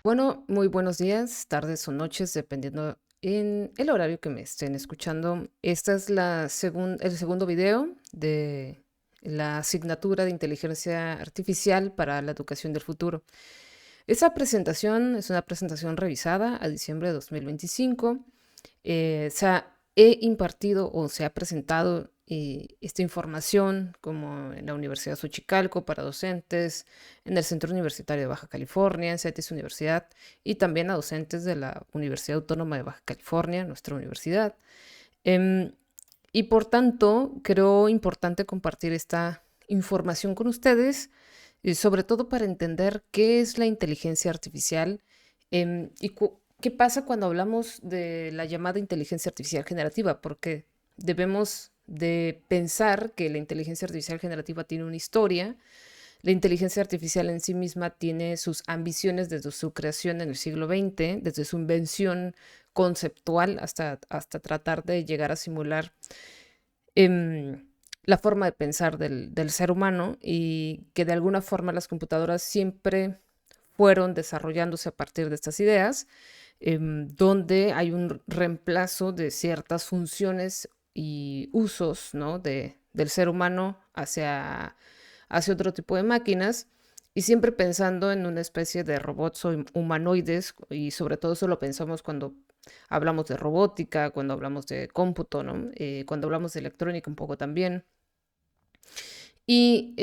Bueno, muy buenos días, tardes o noches, dependiendo en el horario que me estén escuchando. Esta es el segundo video de la asignatura de inteligencia artificial para la educación del futuro. Esta presentación es una presentación revisada a diciembre de 2025. He impartido o se ha presentado esta información como en la Universidad Xochicalco para docentes, en el Centro Universitario de Baja California, en CETIS Universidad, y también a docentes de la Universidad Autónoma de Baja California, nuestra universidad. Em, y por tanto, creo importante compartir esta información con ustedes, sobre todo para entender qué es la inteligencia artificial, qué pasa cuando hablamos de la llamada inteligencia artificial generativa, porque debemos de pensar que la inteligencia artificial generativa tiene una historia. La inteligencia artificial en sí misma tiene sus ambiciones desde su creación en el siglo XX, desde su invención conceptual hasta tratar de llegar a simular em, la forma de pensar del ser humano, y que de alguna forma las computadoras siempre fueron desarrollándose a partir de estas ideas, donde hay un reemplazo de ciertas funciones y usos, ¿no? Del ser humano hacia otro tipo de máquinas, y siempre pensando en una especie de robots o humanoides, y sobre todo eso lo pensamos cuando hablamos de robótica, cuando hablamos de cómputo, ¿no? Cuando hablamos de electrónica un poco también. Y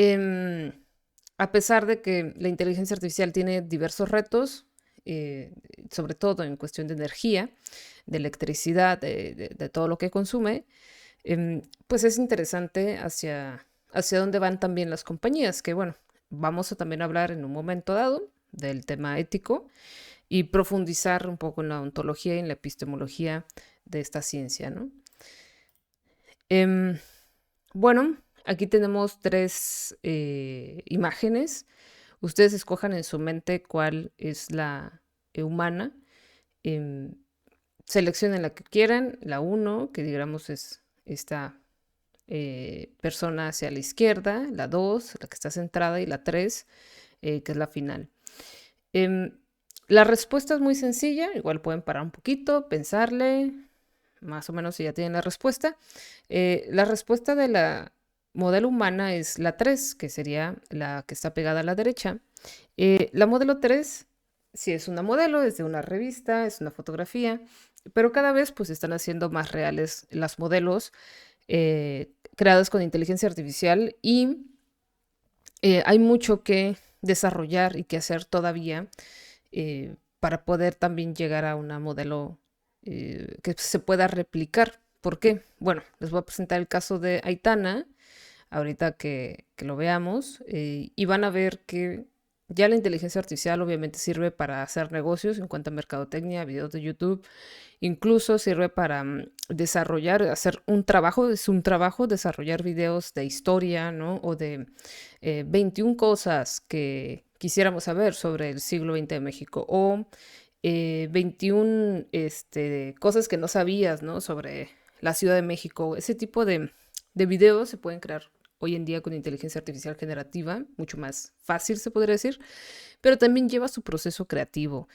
a pesar de que la inteligencia artificial tiene diversos retos, eh, sobre todo en cuestión de energía, de electricidad, de todo lo que consume, pues es interesante hacia dónde van también las compañías, que bueno, vamos a también hablar en un momento dado del tema ético y profundizar un poco en la ontología y en la epistemología de esta ciencia, ¿no? Em, bueno, aquí tenemos tres imágenes. Ustedes escojan en su mente cuál es la humana. Em, Seleccionen la que quieran. La uno, que digamos es esta persona hacia la izquierda. La 2, la que está centrada. Y la 3, que es la final. Em, la respuesta es muy sencilla. Igual pueden parar un poquito, pensarle, más o menos si ya tienen la respuesta. La respuesta de la modelo humana es la 3, que sería la que está pegada a la derecha. La modelo 3, sí es una modelo, es de una revista, es una fotografía, pero cada vez pues están haciendo más reales las modelos creadas con inteligencia artificial, y hay mucho que desarrollar y que hacer todavía para poder también llegar a una modelo que se pueda replicar. ¿Por qué? Bueno, les voy a presentar el caso de Aitana, ahorita que lo veamos, y van a ver que ya la inteligencia artificial obviamente sirve para hacer negocios en cuanto a mercadotecnia, videos de YouTube, incluso sirve para desarrollar, hacer un trabajo, es un trabajo desarrollar videos de historia, ¿no? O de 21 cosas que quisiéramos saber sobre el siglo XX de México, o 21 cosas que no sabías, ¿no? Sobre la Ciudad de México. Ese tipo de videos se pueden crear hoy en día con inteligencia artificial generativa, mucho más fácil se podría decir, pero también lleva su proceso creativo.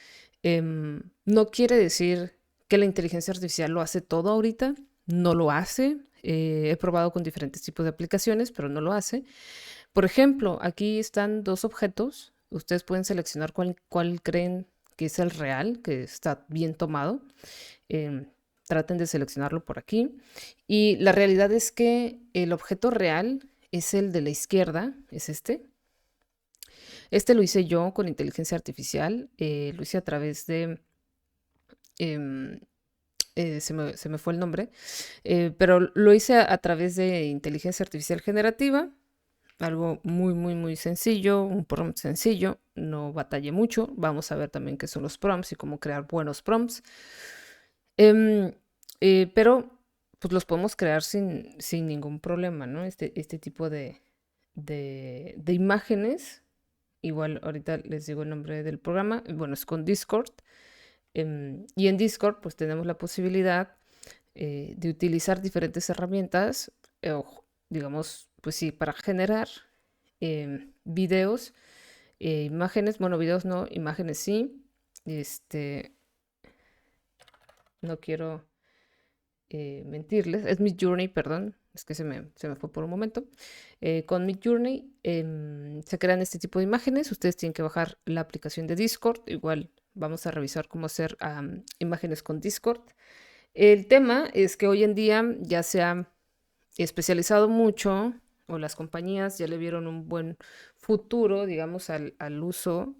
No quiere decir que la inteligencia artificial lo hace todo ahorita, no lo hace. He probado con diferentes tipos de aplicaciones, pero no lo hace. Por ejemplo, aquí están dos objetos. Ustedes pueden seleccionar cuál creen que es el real, que está bien tomado. Em, Traten de seleccionarlo por aquí. Y la realidad es que el objeto real es el de la izquierda, es este. Este lo hice yo con inteligencia artificial, lo hice a través de, em, se me fue el nombre, pero lo hice a través de inteligencia artificial generativa, algo muy, muy, muy sencillo, un prompt sencillo, no batallé mucho. Vamos a ver también qué son los prompts y cómo crear buenos prompts. Em, pero pues los podemos crear sin ningún problema, ¿no? Este tipo de imágenes. Igual ahorita les digo el nombre del programa. Bueno, es con Discord. Y en Discord pues tenemos la posibilidad de utilizar diferentes herramientas, digamos, pues sí, para generar videos, imágenes, bueno, videos no, imágenes sí. Este, no quiero mentirles. Es Midjourney, perdón. Es que se me fue por un momento. Con Midjourney se crean este tipo de imágenes. Ustedes tienen que bajar la aplicación de Discord. Igual vamos a revisar cómo hacer imágenes con Discord. El tema es que hoy en día ya se ha especializado mucho, o las compañías ya le vieron un buen futuro, digamos, al uso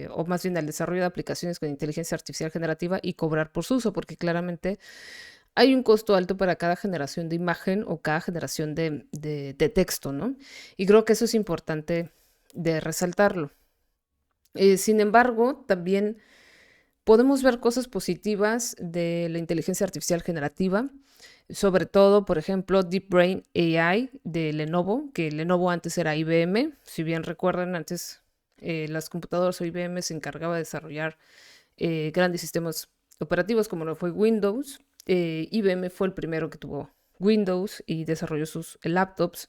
o más bien al desarrollo de aplicaciones con inteligencia artificial generativa y cobrar por su uso, porque claramente hay un costo alto para cada generación de imagen o cada generación de texto, ¿no? Y creo que eso es importante de resaltarlo. Sin embargo, también podemos ver cosas positivas de la inteligencia artificial generativa, sobre todo, por ejemplo, Deep Brain AI de Lenovo, que Lenovo antes era IBM. Si bien recuerdan, antes las computadoras o IBM se encargaba de desarrollar grandes sistemas operativos como lo fue Windows. IBM fue el primero que tuvo Windows y desarrolló sus laptops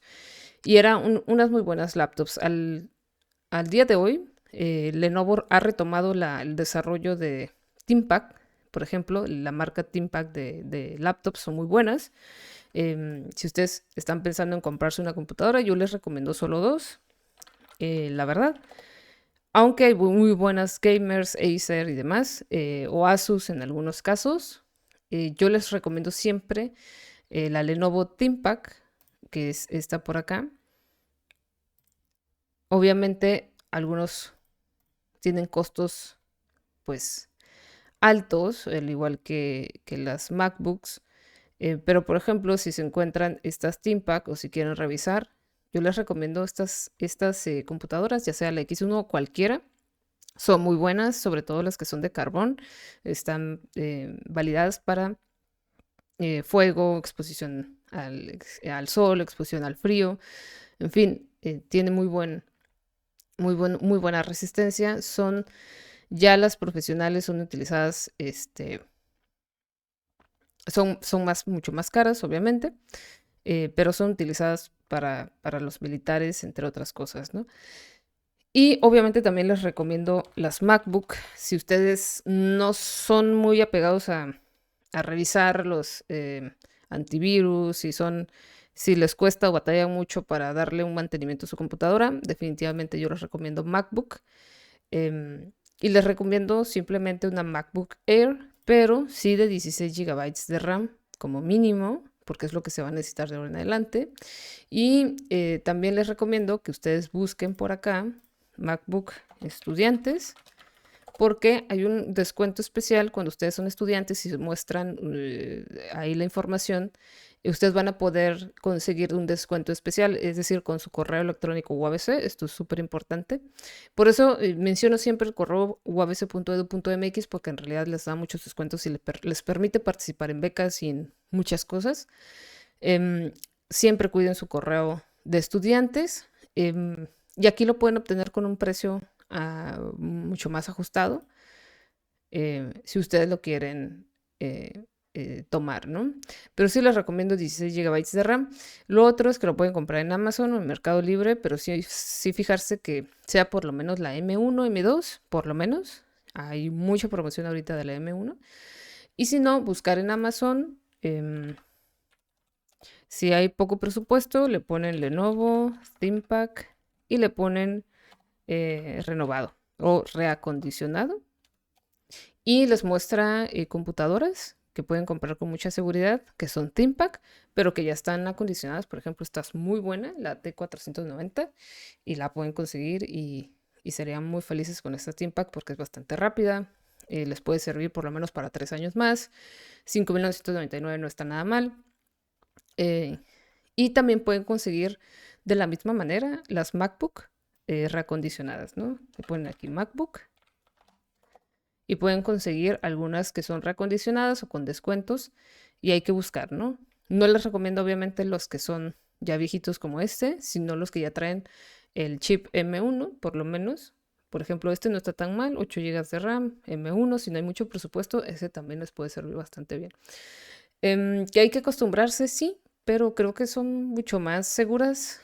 y eran unas muy buenas laptops. Al día de hoy, Lenovo ha retomado el desarrollo de ThinkPad. Por ejemplo, la marca ThinkPad de laptops son muy buenas. Si ustedes están pensando en comprarse una computadora, yo les recomiendo solo dos, la verdad. Aunque hay muy buenas gamers, Acer y demás, o Asus en algunos casos, yo les recomiendo siempre la Lenovo ThinkPad, que es esta por acá. Obviamente, algunos tienen costos, pues, altos, al igual que las MacBooks. Pero, por ejemplo, si se encuentran estas ThinkPad o si quieren revisar, yo les recomiendo estas computadoras, ya sea la X1 o cualquiera. Son muy buenas, sobre todo las que son de carbón. Están validadas para fuego, exposición al sol, exposición al frío. En fin, tiene muy buena resistencia. Ya las profesionales son utilizadas, son mucho más caras, obviamente, pero son utilizadas para los militares, entre otras cosas, ¿no? Y obviamente también les recomiendo las MacBook. Si ustedes no son muy apegados a revisar los antivirus, si les cuesta o batallan mucho para darle un mantenimiento a su computadora, definitivamente yo les recomiendo MacBook. Y les recomiendo simplemente una MacBook Air, pero sí de 16 GB de RAM como mínimo, porque es lo que se va a necesitar de ahora en adelante. Y también les recomiendo que ustedes busquen por acá MacBook estudiantes, porque hay un descuento especial cuando ustedes son estudiantes y muestran ahí la información. Ustedes van a poder conseguir un descuento especial, es decir, con su correo electrónico UABC. Esto es súper importante. Por eso menciono siempre el correo uabc.edu.mx, porque en realidad les da muchos descuentos y les permite participar en becas y en muchas cosas. Siempre cuiden su correo de estudiantes. Y aquí lo pueden obtener con un precio mucho más ajustado, si ustedes lo quieren tomar, ¿no? Pero sí les recomiendo 16 GB de RAM. Lo otro es que lo pueden comprar en Amazon o en Mercado Libre, pero sí fijarse que sea por lo menos la M1, M2, por lo menos. Hay mucha promoción ahorita de la M1. Y si no, buscar en Amazon. Si hay poco presupuesto, le ponen Lenovo, ThinkPad y le ponen renovado o reacondicionado. Y les muestra computadoras que pueden comprar con mucha seguridad, que son ThinkPad, pero que ya están acondicionadas. Por ejemplo, esta es muy buena, la T490, y la pueden conseguir y serían muy felices con esta ThinkPad porque es bastante rápida. Les puede servir por lo menos para 3 años más. 5.999 no está nada mal. Y también pueden conseguir de la misma manera las MacBook reacondicionadas, ¿no? Le ponen aquí MacBook y pueden conseguir algunas que son reacondicionadas o con descuentos y hay que buscar, ¿no? No les recomiendo obviamente los que son ya viejitos como este, sino los que ya traen el chip M1 por lo menos. Por ejemplo, este no está tan mal, 8 GB de RAM, M1, si no hay mucho presupuesto, ese también les puede servir bastante bien. Que hay que acostumbrarse, sí, pero creo que son mucho más seguras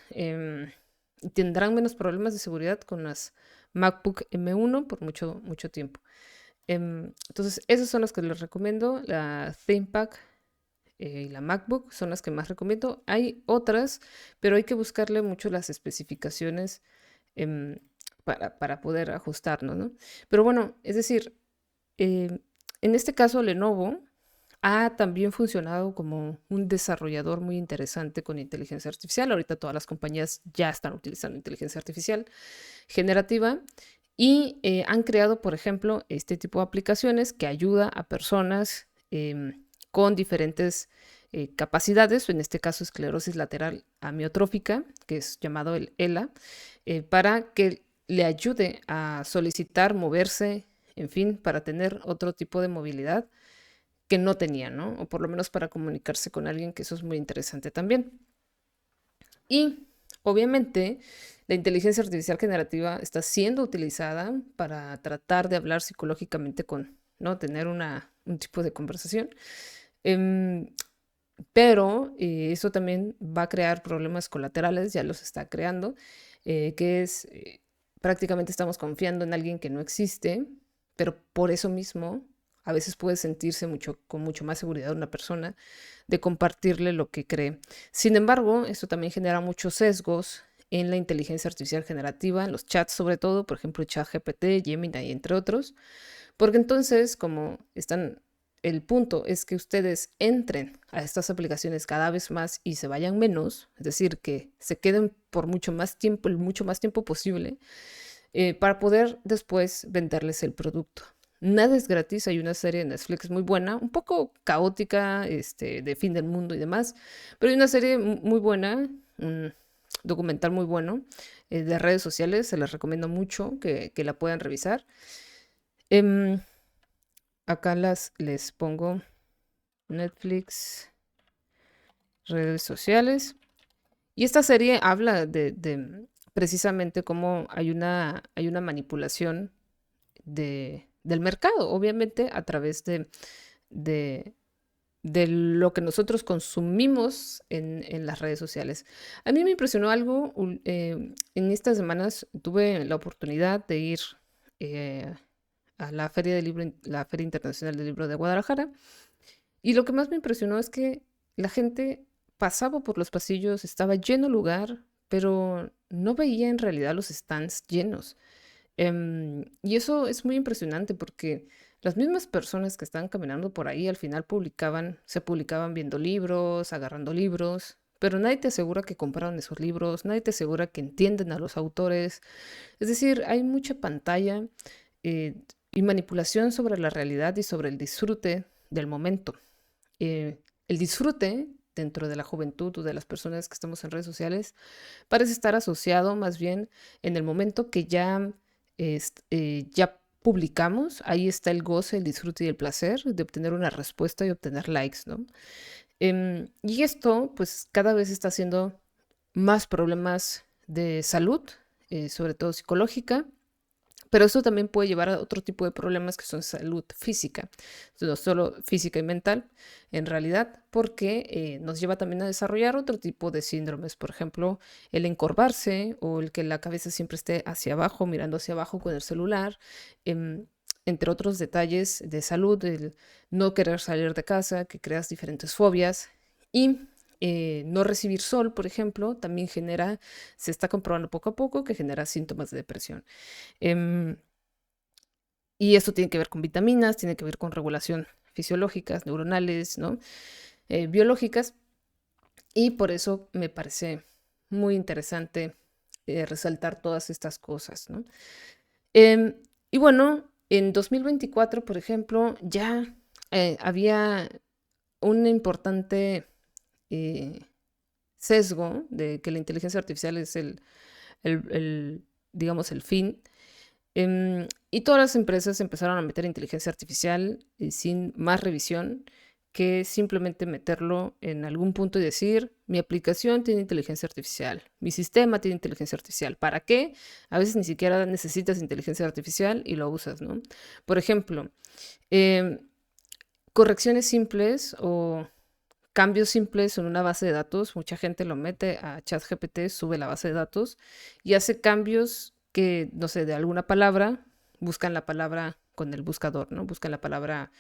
tendrán menos problemas de seguridad con las MacBook M1 por mucho, mucho tiempo. Entonces, esas son las que les recomiendo. La ThinkPad y la MacBook son las que más recomiendo. Hay otras, pero hay que buscarle mucho las especificaciones em, para poder ajustarnos, ¿no? Pero bueno, es decir, en este caso Lenovo ha también funcionado como un desarrollador muy interesante con inteligencia artificial. Ahorita todas las compañías ya están utilizando inteligencia artificial generativa y han creado, por ejemplo, este tipo de aplicaciones que ayuda a personas con diferentes capacidades, en este caso esclerosis lateral amiotrófica, que es llamado el ELA, para que le ayude a solicitar moverse, en fin, para tener otro tipo de movilidad que no tenía, ¿no? O por lo menos para comunicarse con alguien, que eso es muy interesante también. Y obviamente la inteligencia artificial generativa está siendo utilizada para tratar de hablar psicológicamente con, ¿no? Tener un tipo de conversación. Em, pero eso también va a crear problemas colaterales, ya los está creando, que es prácticamente estamos confiando en alguien que no existe, pero por eso mismo a veces puede sentirse con mucho más seguridad una persona de compartirle lo que cree. Sin embargo, esto también genera muchos sesgos en la inteligencia artificial generativa, en los chats sobre todo, por ejemplo, ChatGPT, Gemini, entre otros, porque entonces, como están, el punto es que ustedes entren a estas aplicaciones cada vez más y se vayan menos, es decir, que se queden por mucho más tiempo, el mucho más tiempo posible, para poder después venderles el producto. Nada es gratis, hay una serie de Netflix muy buena, un poco caótica, de fin del mundo y demás, pero hay una serie muy buena, un documental muy bueno, de redes sociales, se les recomiendo mucho que la puedan revisar. Em, Acá les pongo Netflix, redes sociales. Y esta serie habla de precisamente cómo hay una manipulación del mercado, obviamente a través de, de lo que nosotros consumimos en las redes sociales. A mí me impresionó algo, en estas semanas tuve la oportunidad de ir eh, a la Feria del Libro, la Feria Internacional del Libro de Guadalajara, y lo que más me impresionó es que la gente pasaba por los pasillos, estaba lleno el lugar, pero no veía en realidad los stands llenos. Y eso es muy impresionante porque las mismas personas que estaban caminando por ahí al final se publicaban viendo libros, agarrando libros, pero nadie te asegura que compraron esos libros, nadie te asegura que entienden a los autores. Es decir, hay mucha pantalla eh, y manipulación sobre la realidad y sobre el disfrute del momento. El disfrute dentro de la juventud o de las personas que estamos en redes sociales parece estar asociado más bien en el momento que ya publicamos, ahí está el goce, el disfrute y el placer de obtener una respuesta y obtener likes, ¿no? Y esto, pues, cada vez está haciendo más problemas de salud, sobre todo psicológica, pero eso también puede llevar a otro tipo de problemas que son salud física, no solo física y mental, en realidad, porque nos lleva también a desarrollar otro tipo de síndromes, por ejemplo, el encorvarse o el que la cabeza siempre esté hacia abajo, mirando hacia abajo con el celular, em, entre otros detalles de salud, el no querer salir de casa, que creas diferentes fobias y no recibir sol, por ejemplo, también se está comprobando poco a poco que genera síntomas de depresión. Em, y esto tiene que ver con vitaminas, tiene que ver con regulación fisiológicas, neuronales, ¿no? Biológicas. Y por eso me parece muy interesante resaltar todas estas cosas, ¿no? Y bueno, en 2024, por ejemplo, ya había un importante eh, sesgo de que la inteligencia artificial es digamos, el fin. Y todas las empresas empezaron a meter inteligencia artificial sin más revisión que simplemente meterlo en algún punto y decir, mi aplicación tiene inteligencia artificial, mi sistema tiene inteligencia artificial. ¿Para qué? A veces ni siquiera necesitas inteligencia artificial y lo usas, ¿no? Por ejemplo, em, correcciones simples o cambios simples en una base de datos. Mucha gente lo mete a ChatGPT, sube la base de datos y hace cambios que, no sé, de alguna palabra, buscan la palabra con el buscador, ¿no? Buscan la palabra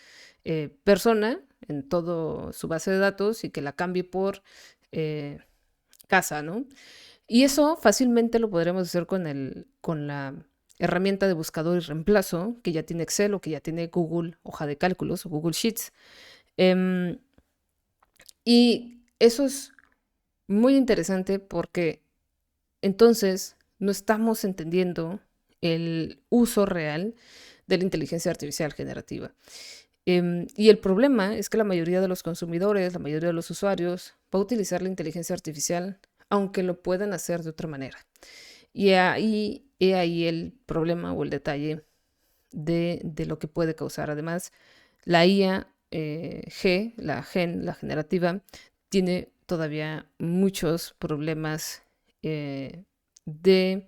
persona en toda su base de datos y que la cambie por eh, casa, ¿no? Y eso fácilmente lo podremos hacer con la herramienta de buscador y reemplazo que ya tiene Excel o que ya tiene Google Hoja de Cálculos o Google Sheets. Em, y eso es muy interesante porque entonces no estamos entendiendo el uso real de la inteligencia artificial generativa. Y el problema es que la mayoría de los consumidores, la mayoría de los usuarios, va a utilizar la inteligencia artificial aunque lo puedan hacer de otra manera. Y ahí el problema o el detalle de lo que puede causar. Además, la IA la generativa, tiene todavía muchos problemas de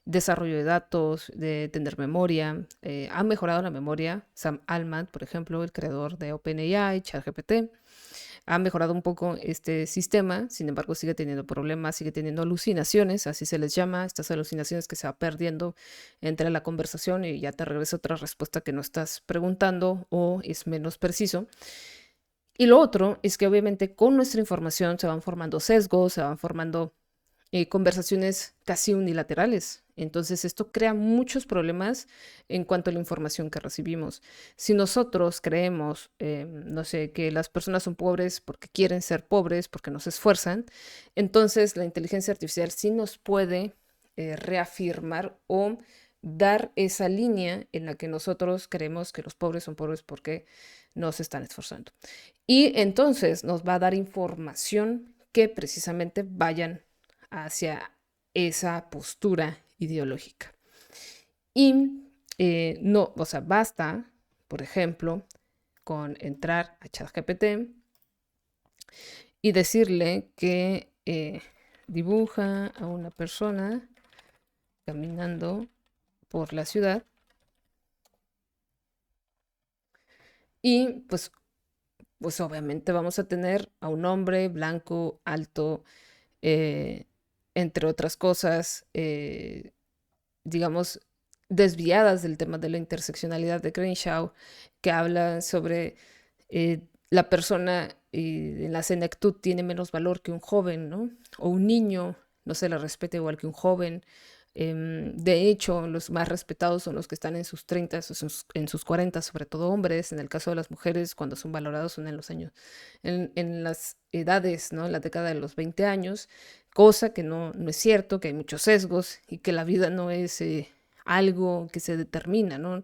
desarrollo de datos, de tener memoria. Ha mejorado la memoria. Sam Altman, por ejemplo, el creador de OpenAI, ChatGPT, ha mejorado un poco este sistema, sin embargo sigue teniendo problemas, sigue teniendo alucinaciones, así se les llama, estas alucinaciones que se va perdiendo entre la conversación y ya te regresa otra respuesta que no estás preguntando o es menos preciso. Y lo otro es que obviamente con nuestra información se van formando sesgos, se van formando conversaciones casi unilaterales. Entonces esto crea muchos problemas en cuanto a la información que recibimos. Si nosotros creemos, no sé, que las personas son pobres porque quieren ser pobres, porque no se esfuerzan, entonces la inteligencia artificial sí nos puede reafirmar o dar esa línea en la que nosotros creemos que los pobres son pobres porque no se están esforzando. Y entonces nos va a dar información que precisamente vayan hacia esa postura ideológica. Y no, o sea, basta, por ejemplo, con entrar a ChatGPT y decirle que dibuja a una persona caminando por la ciudad y pues obviamente vamos a tener a un hombre blanco, alto, eh, entre otras cosas, digamos, desviadas del tema de la interseccionalidad de Crenshaw, que habla sobre la persona en la senectud tiene menos valor que un joven, ¿no? O un niño no se le respeta igual que un joven. De hecho, los más respetados son los que están en sus 30 o en sus 40, sobre todo hombres. En el caso de las mujeres, cuando son valorados son en los años, en las edades, ¿no? En la década de los 20 años, cosa que no es cierto, que hay muchos sesgos y que la vida no es algo que se determina, ¿no?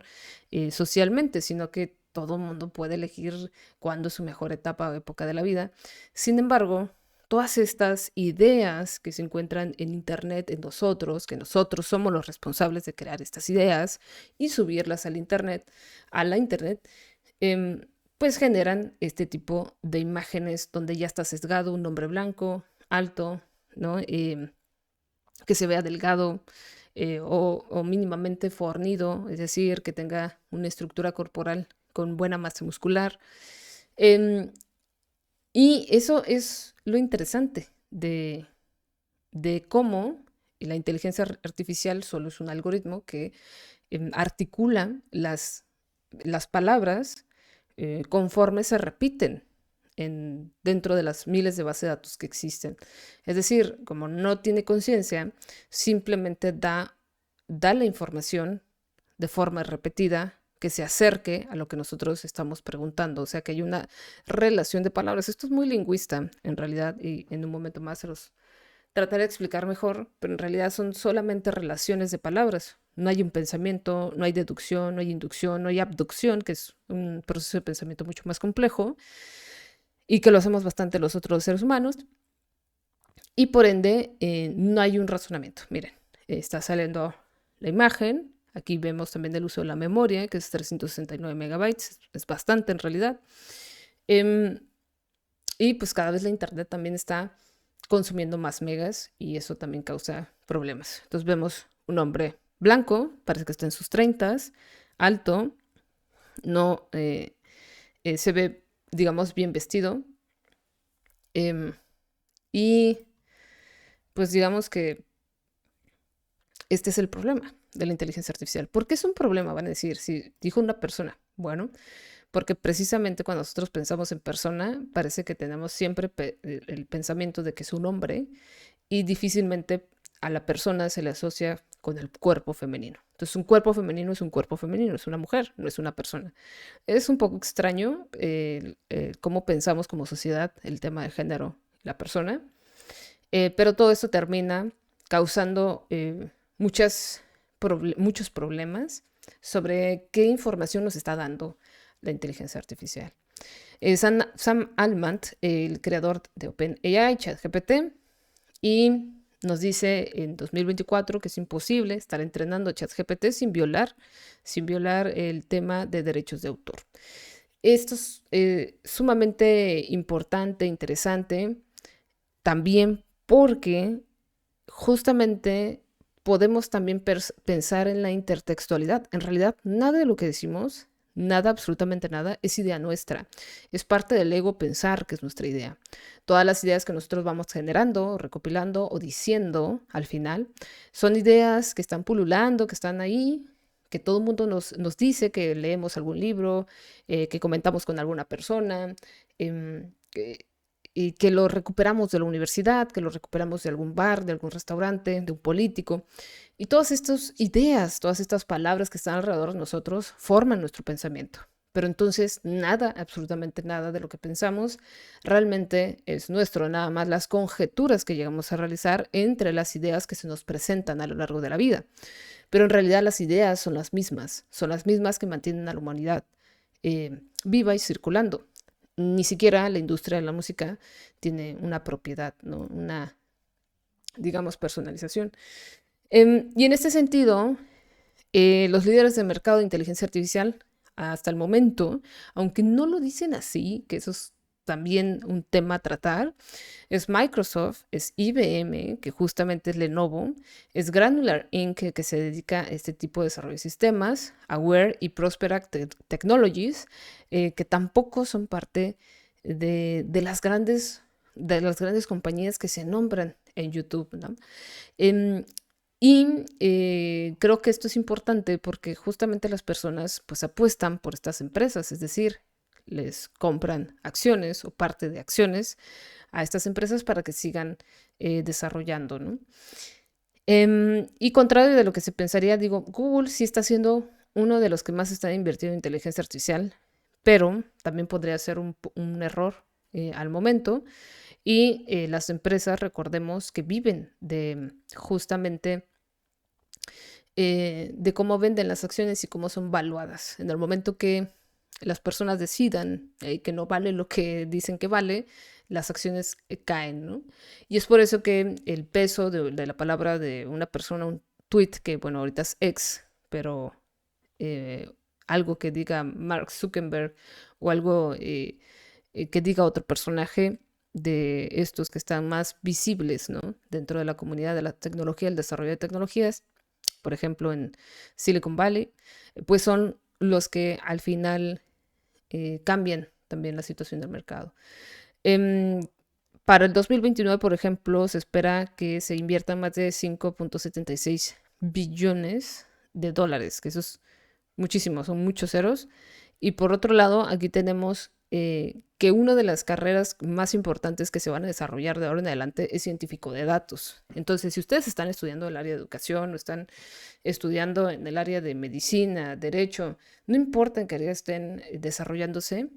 Socialmente, sino que todo mundo puede elegir cuándo es su mejor etapa o época de la vida. Sin embargo, todas estas ideas que se encuentran en Internet, en nosotros, que nosotros somos los responsables de crear estas ideas y subirlas al Internet, a la Internet, pues generan este tipo de imágenes donde ya está sesgado un hombre blanco, alto, ¿no? Que se vea delgado o mínimamente fornido, es decir, que tenga una estructura corporal con buena masa muscular. Em, y eso es lo interesante de cómo la inteligencia artificial solo es un algoritmo que articula las palabras conforme se repiten dentro de las miles de bases de datos que existen. Es decir, como no tiene conciencia, simplemente da la información de forma repetida que se acerque a lo que nosotros estamos preguntando. O sea, que hay una relación de palabras. Esto es muy lingüista, en realidad, y en un momento más se los trataré de explicar mejor, pero en realidad son solamente relaciones de palabras. No hay un pensamiento, no hay deducción, no hay inducción, no hay abducción, que es un proceso de pensamiento mucho más complejo y que lo hacemos bastante los otros seres humanos. Y por ende, no hay un razonamiento. Miren, está saliendo la imagen. Aquí vemos también el uso de la memoria, que es 369 megabytes. Es bastante en realidad. Y pues cada vez la internet también está consumiendo más megas y eso también causa problemas. Entonces vemos un hombre blanco, parece que está en sus 30, alto, no se ve, digamos, bien vestido, Em, y pues digamos que este es el problema de la inteligencia artificial. ¿Por qué es un problema? Van a decir, si dijo una persona. Bueno, porque precisamente cuando nosotros pensamos en persona, parece que tenemos siempre el pensamiento de que es un hombre y difícilmente a la persona se le asocia con el cuerpo femenino. Entonces, un cuerpo femenino es un cuerpo femenino, es una mujer, no es una persona. Es un poco extraño cómo pensamos como sociedad el tema de género, la persona, pero todo esto termina causando muchos problemas sobre qué información nos está dando la inteligencia artificial. Sam Altman, el creador de OpenAI, ChatGPT, y nos dice en 2024 que es imposible estar entrenando a ChatGPT sin violar el tema de derechos de autor. Esto es sumamente importante, interesante, también porque justamente podemos también pensar en la intertextualidad. En realidad, nada de lo que decimos, nada, absolutamente nada, es idea nuestra. Es parte del ego pensar que es nuestra idea. Todas las ideas que nosotros vamos generando, recopilando o diciendo al final, son ideas que están pululando, que están ahí, que todo el mundo nos dice, que leemos algún libro, que comentamos con alguna persona, y que lo recuperamos de la universidad, que lo recuperamos de algún bar, de algún restaurante, de un político. Y todas estas ideas, todas estas palabras que están alrededor de nosotros forman nuestro pensamiento. Pero entonces nada, absolutamente nada de lo que pensamos realmente es nuestro, nada más las conjeturas que llegamos a realizar entre las ideas que se nos presentan a lo largo de la vida. Pero en realidad las ideas son las mismas que mantienen a la humanidad viva y circulando. Ni siquiera la industria de la música tiene una propiedad, ¿no? Una, digamos, personalización. Y en este sentido, los líderes de mercado de inteligencia artificial, hasta el momento, aunque no lo dicen así, que eso es también un tema a tratar, es Microsoft, es IBM, que justamente es Lenovo, es Granular Inc., que se dedica a este tipo de desarrollo de sistemas, Aware y Prospera Technologies, que tampoco son parte de las grandes compañías que se nombran en YouTube, ¿no? Em, creo que esto es importante porque justamente las personas pues apuestan por estas empresas, es decir, les compran acciones o parte de acciones a estas empresas para que sigan desarrollando, ¿no? Y contrario de lo que se pensaría, digo, Google sí está siendo uno de los que más está invertido en inteligencia artificial, pero también podría ser un error al momento. Y las empresas, recordemos que viven de justamente de cómo venden las acciones y cómo son valuadas. En el momento que las personas decidan que no vale lo que dicen que vale, las acciones caen, ¿no? Y es por eso que el peso de la palabra de una persona, un tweet que, bueno, ahorita es ex, pero eh, algo que diga Mark Zuckerberg o algo que diga otro personaje de estos que están más visibles, ¿no? Dentro de la comunidad de la tecnología, el desarrollo de tecnologías, por ejemplo en Silicon Valley, pues son los que al final cambian también la situación del mercado. Em, para el 2029, por ejemplo, se espera que se inviertan más de 5.76 billones de dólares, que eso es muchísimo, son muchos ceros. Y por otro lado, aquí tenemos que una de las carreras más importantes que se van a desarrollar de ahora en adelante es científico de datos. Entonces, si ustedes están estudiando el área de educación o están estudiando en el área de medicina, derecho, no importa en qué área estén desarrollándose,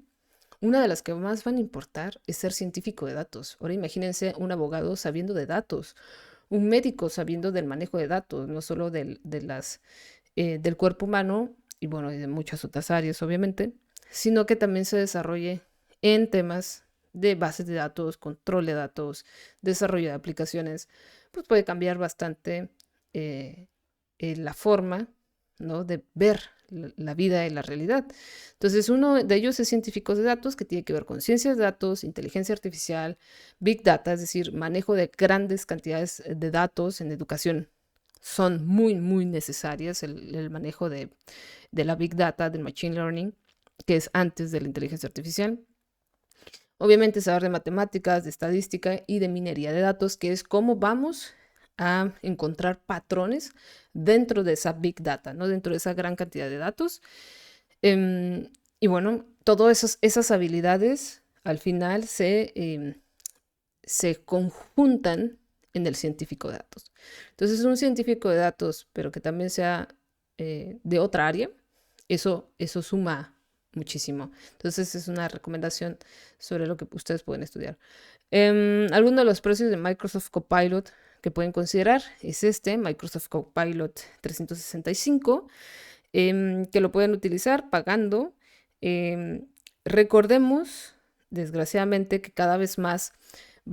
una de las que más van a importar es ser científico de datos. Ahora imagínense un abogado sabiendo de datos, un médico sabiendo del manejo de datos, no solo del cuerpo humano y bueno, y de muchas otras áreas, obviamente, sino que también se desarrolle en temas de bases de datos, control de datos, desarrollo de aplicaciones, pues puede cambiar bastante eh, la forma, ¿no? De ver la vida y la realidad. Entonces, uno de ellos es científicos de datos, que tiene que ver con ciencias de datos, inteligencia artificial, big data, es decir, manejo de grandes cantidades de datos en educación. Son muy, muy necesarias el manejo de la big data, del machine learning, que es antes de la inteligencia artificial. Obviamente saber de matemáticas, de estadística y de minería de datos, que es cómo vamos a encontrar patrones dentro de esa big data, ¿no? Dentro de esa gran cantidad de datos. Y bueno, todas esas habilidades al final se conjuntan en el científico de datos. Entonces, un científico de datos, pero que también sea de otra área, eso suma muchísimo. Entonces, es una recomendación sobre lo que ustedes pueden estudiar. Algunos de los precios de Microsoft Copilot que pueden considerar es este, Microsoft Copilot 365, que lo pueden utilizar pagando. Recordemos, desgraciadamente, que cada vez más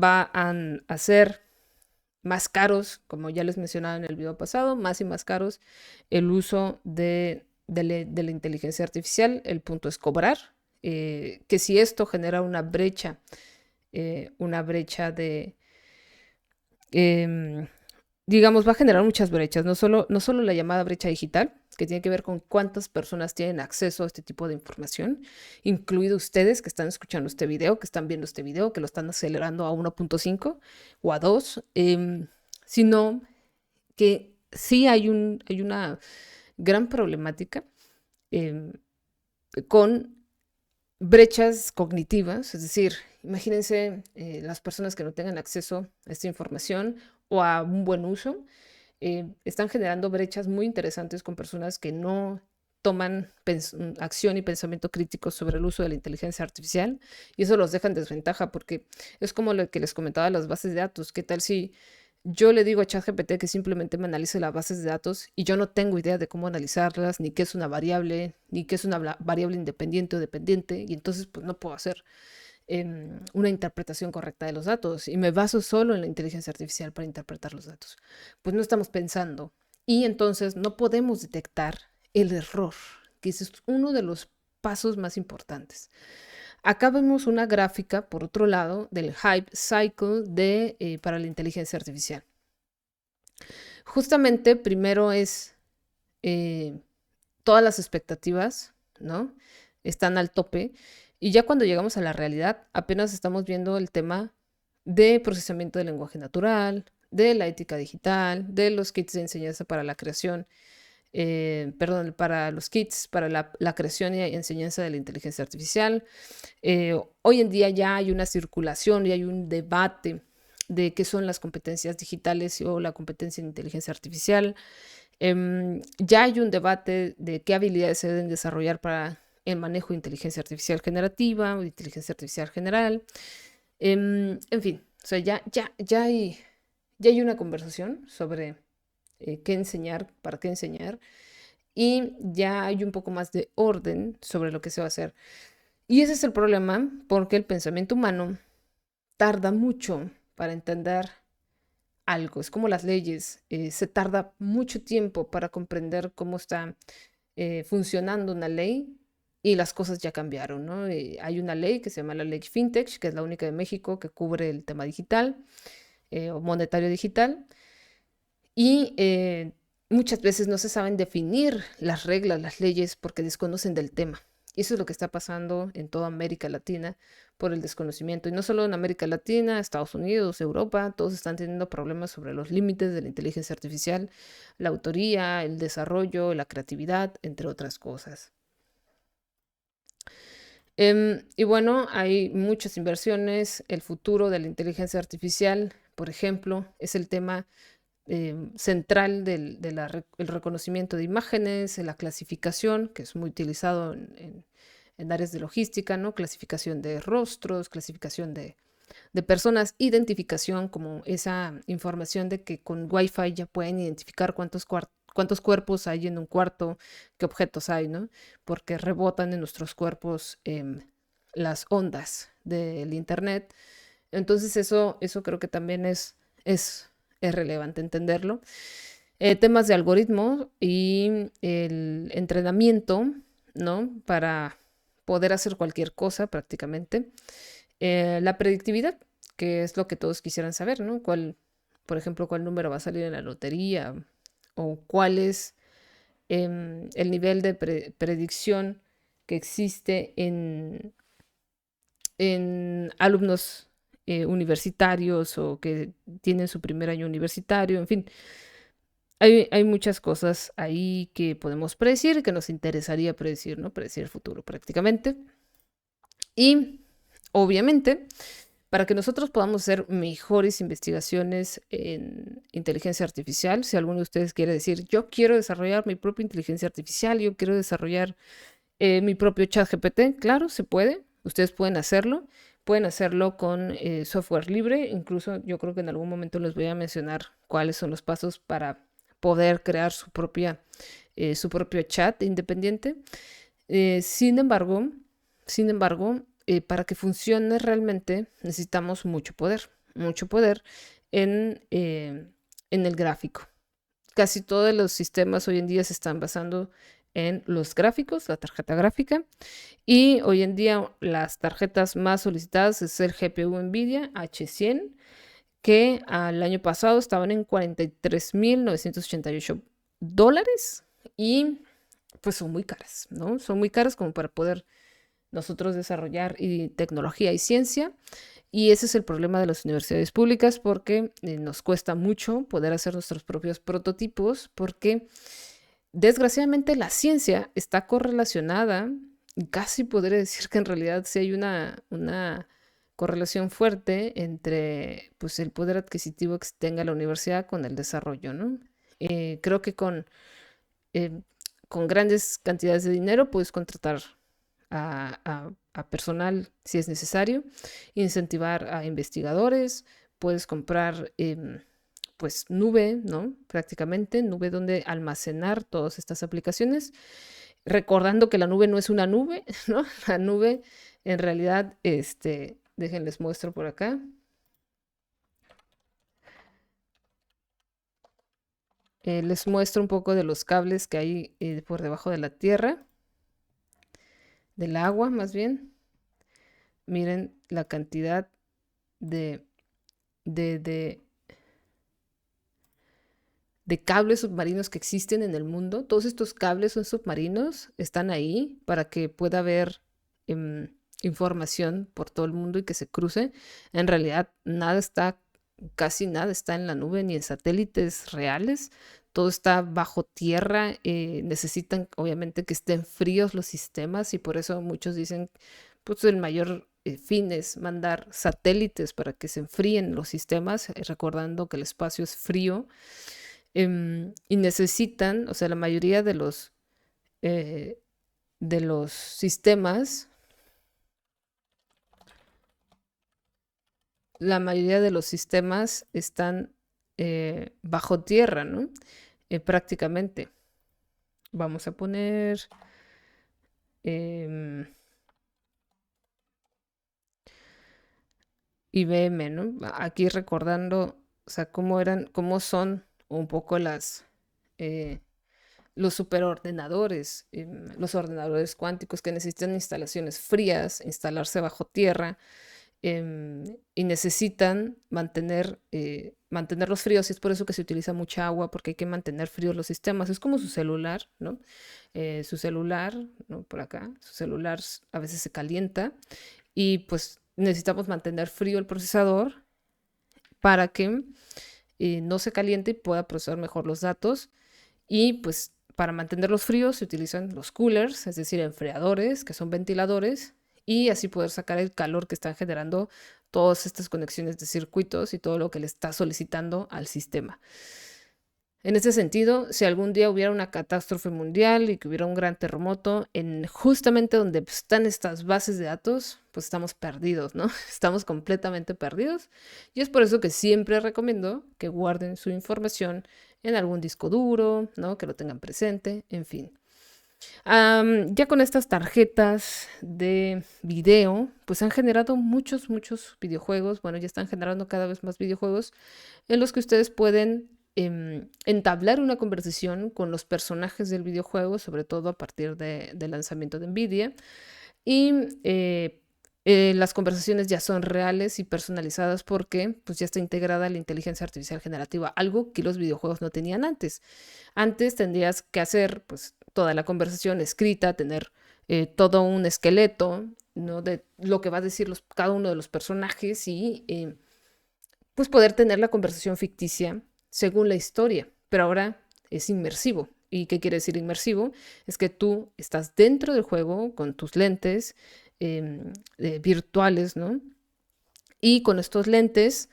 a ser más caros, como ya les mencionaba en el video pasado, más y más caros el uso de la inteligencia artificial. El punto es cobrar, que si esto genera una brecha em, digamos, va a generar muchas brechas, no solo la llamada brecha digital, que tiene que ver con cuántas personas tienen acceso a este tipo de información, incluido ustedes que están escuchando este video, que están viendo este video, que lo están acelerando a 1.5 o a 2, sino que sí hay una gran problemática em, con brechas cognitivas, es decir, imagínense las personas que no tengan acceso a esta información o a un buen uso, están generando brechas muy interesantes con personas que no toman acción y pensamiento crítico sobre el uso de la inteligencia artificial, y eso los deja en desventaja porque es como lo que les comentaba de las bases de datos. ¿Qué tal si yo le digo a ChatGPT que simplemente me analice las bases de datos y yo no tengo idea de cómo analizarlas, ni qué es una variable, ni qué es una variable independiente o dependiente, y entonces pues no puedo hacer una interpretación correcta de los datos y me baso solo en la inteligencia artificial para interpretar los datos? Pues no estamos pensando, y entonces no podemos detectar el error, que ese es uno de los pasos más importantes. Acá vemos una gráfica, por otro lado, del hype cycle para la inteligencia artificial. Justamente primero es eh, todas las expectativas, ¿no? Están al tope, y ya cuando llegamos a la realidad apenas estamos viendo el tema de procesamiento del lenguaje natural, de la ética digital, de los kits de enseñanza para la creación, perdón, para los kits para la creación y enseñanza de la inteligencia artificial. Hoy en día ya hay una circulación y hay un debate de qué son las competencias digitales o la competencia en inteligencia artificial. Ya hay un debate de qué habilidades se deben desarrollar para el manejo de inteligencia artificial generativa o de inteligencia artificial general. En fin, o sea, ya hay una conversación sobre qué enseñar, para qué enseñar, y ya hay un poco más de orden sobre lo que se va a hacer. Y ese es el problema, porque el pensamiento humano tarda mucho para entender algo. Es como las leyes, se tarda mucho tiempo para comprender cómo está funcionando una ley, y las cosas ya cambiaron, ¿no? Hay una ley que se llama la ley FinTech, que es la única de México que cubre el tema digital o monetario digital, y muchas veces no se saben definir las reglas, las leyes, porque desconocen del tema. Y eso es lo que está pasando en toda América Latina por el desconocimiento. Y no solo en América Latina, Estados Unidos, Europa, todos están teniendo problemas sobre los límites de la inteligencia artificial, la autoría, el desarrollo, la creatividad, entre otras cosas. Y bueno, hay muchas inversiones. El futuro de la inteligencia artificial, por ejemplo, es el tema central el reconocimiento de imágenes, la clasificación, que es muy utilizado en áreas de logística, ¿no? Clasificación de rostros, clasificación de personas, identificación, como esa información de que con Wi-Fi ya pueden identificar cuántos cuerpos hay en un cuarto, qué objetos hay, ¿no? Porque rebotan en nuestros cuerpos las ondas del Internet. Entonces eso creo que también es relevante entenderlo. Temas de algoritmo y el entrenamiento, ¿no? Para poder hacer cualquier cosa prácticamente. La predictividad, que es lo que todos quisieran saber, ¿no? Por ejemplo, cuál número va a salir en la lotería, o cuál es el nivel de predicción que existe en alumnos universitarios o que tienen su primer año universitario, en fin. Hay muchas cosas ahí que podemos predecir, que nos interesaría predecir, ¿no? Predecir el futuro prácticamente. Y obviamente, para que nosotros podamos hacer mejores investigaciones en inteligencia artificial, si alguno de ustedes quiere decir, yo quiero desarrollar mi propia inteligencia artificial, yo quiero desarrollar mi propio chat GPT, claro, se puede, ustedes pueden hacerlo con software libre, incluso yo creo que en algún momento les voy a mencionar cuáles son los pasos para poder crear su propio chat independiente. Sin embargo, para que funcione realmente necesitamos mucho poder en el gráfico. Casi todos los sistemas hoy en día se están basando en los gráficos, la tarjeta gráfica, y hoy en día las tarjetas más solicitadas es el GPU NVIDIA H100, que al año pasado estaban en $43,988 y pues son muy caras, ¿no? Son muy caras como para poder nosotros desarrollar tecnología y ciencia. Y ese es el problema de las universidades públicas porque nos cuesta mucho poder hacer nuestros propios prototipos porque desgraciadamente la ciencia está correlacionada y casi podría decir que en realidad sí hay una correlación fuerte entre pues, el poder adquisitivo que tenga la universidad con el desarrollo, ¿no? Creo que eh, con grandes cantidades de dinero puedes contratar a personal si es necesario, incentivar a investigadores, puedes comprar pues nube, ¿no? Prácticamente nube donde almacenar todas estas aplicaciones, recordando que la nube no es una nube, ¿no? La nube en realidad, déjenles muestro por acá. Les muestro un poco de los cables que hay por debajo de la tierra, del agua más bien. Miren la cantidad de, de, de, de cables submarinos que existen en el mundo. Todos estos cables son submarinos, están ahí para que pueda haber información por todo el mundo y que se cruce. En realidad, casi nada está en la nube ni en satélites reales. Todo está bajo tierra. Necesitan, obviamente, que estén fríos los sistemas y por eso muchos dicen, pues el mayor fin es mandar satélites para que se enfríen los sistemas, recordando que el espacio es frío. Y necesitan, o sea, eh, de los sistemas, la mayoría de los sistemas están bajo tierra, ¿no? Prácticamente. Vamos a poner em, IBM, ¿no? Aquí recordando, o sea, cómo son un poco los superordenadores, los ordenadores cuánticos que necesitan instalaciones frías, instalarse bajo tierra, y necesitan mantenerlos fríos, y es por eso que se utiliza mucha agua, porque hay que mantener fríos los sistemas. Es como su celular, ¿no? Su celular, ¿no? Por acá, su celular a veces se calienta y pues necesitamos mantener frío el procesador para que no se caliente y pueda procesar mejor los datos. Y pues para mantenerlos fríos se utilizan los coolers, es decir, enfriadores, que son ventiladores, y así poder sacar el calor que están generando todas estas conexiones de circuitos y todo lo que le está solicitando al sistema. En ese sentido, si algún día hubiera una catástrofe mundial y que hubiera un gran terremoto en justamente donde están estas bases de datos, pues estamos perdidos, ¿no? Estamos completamente perdidos. Y es por eso que siempre recomiendo que guarden su información en algún disco duro, ¿no? Que lo tengan presente, en fin. Ya con estas tarjetas de video, pues han generado muchos videojuegos. Bueno, ya están generando cada vez más videojuegos en los que ustedes pueden entablar una conversación con los personajes del videojuego, sobre todo a partir del lanzamiento de NVIDIA. Y las conversaciones ya son reales y personalizadas porque pues, ya está integrada la inteligencia artificial generativa, algo que los videojuegos no tenían antes. Antes tendrías que hacer pues, toda la conversación escrita, tener todo un esqueleto ¿no? De lo que va a decir cada uno de los personajes y pues poder tener la conversación ficticia según la historia, pero ahora es inmersivo. ¿Y qué quiere decir inmersivo? Es que tú estás dentro del juego con tus lentes virtuales, ¿no? Y con estos lentes,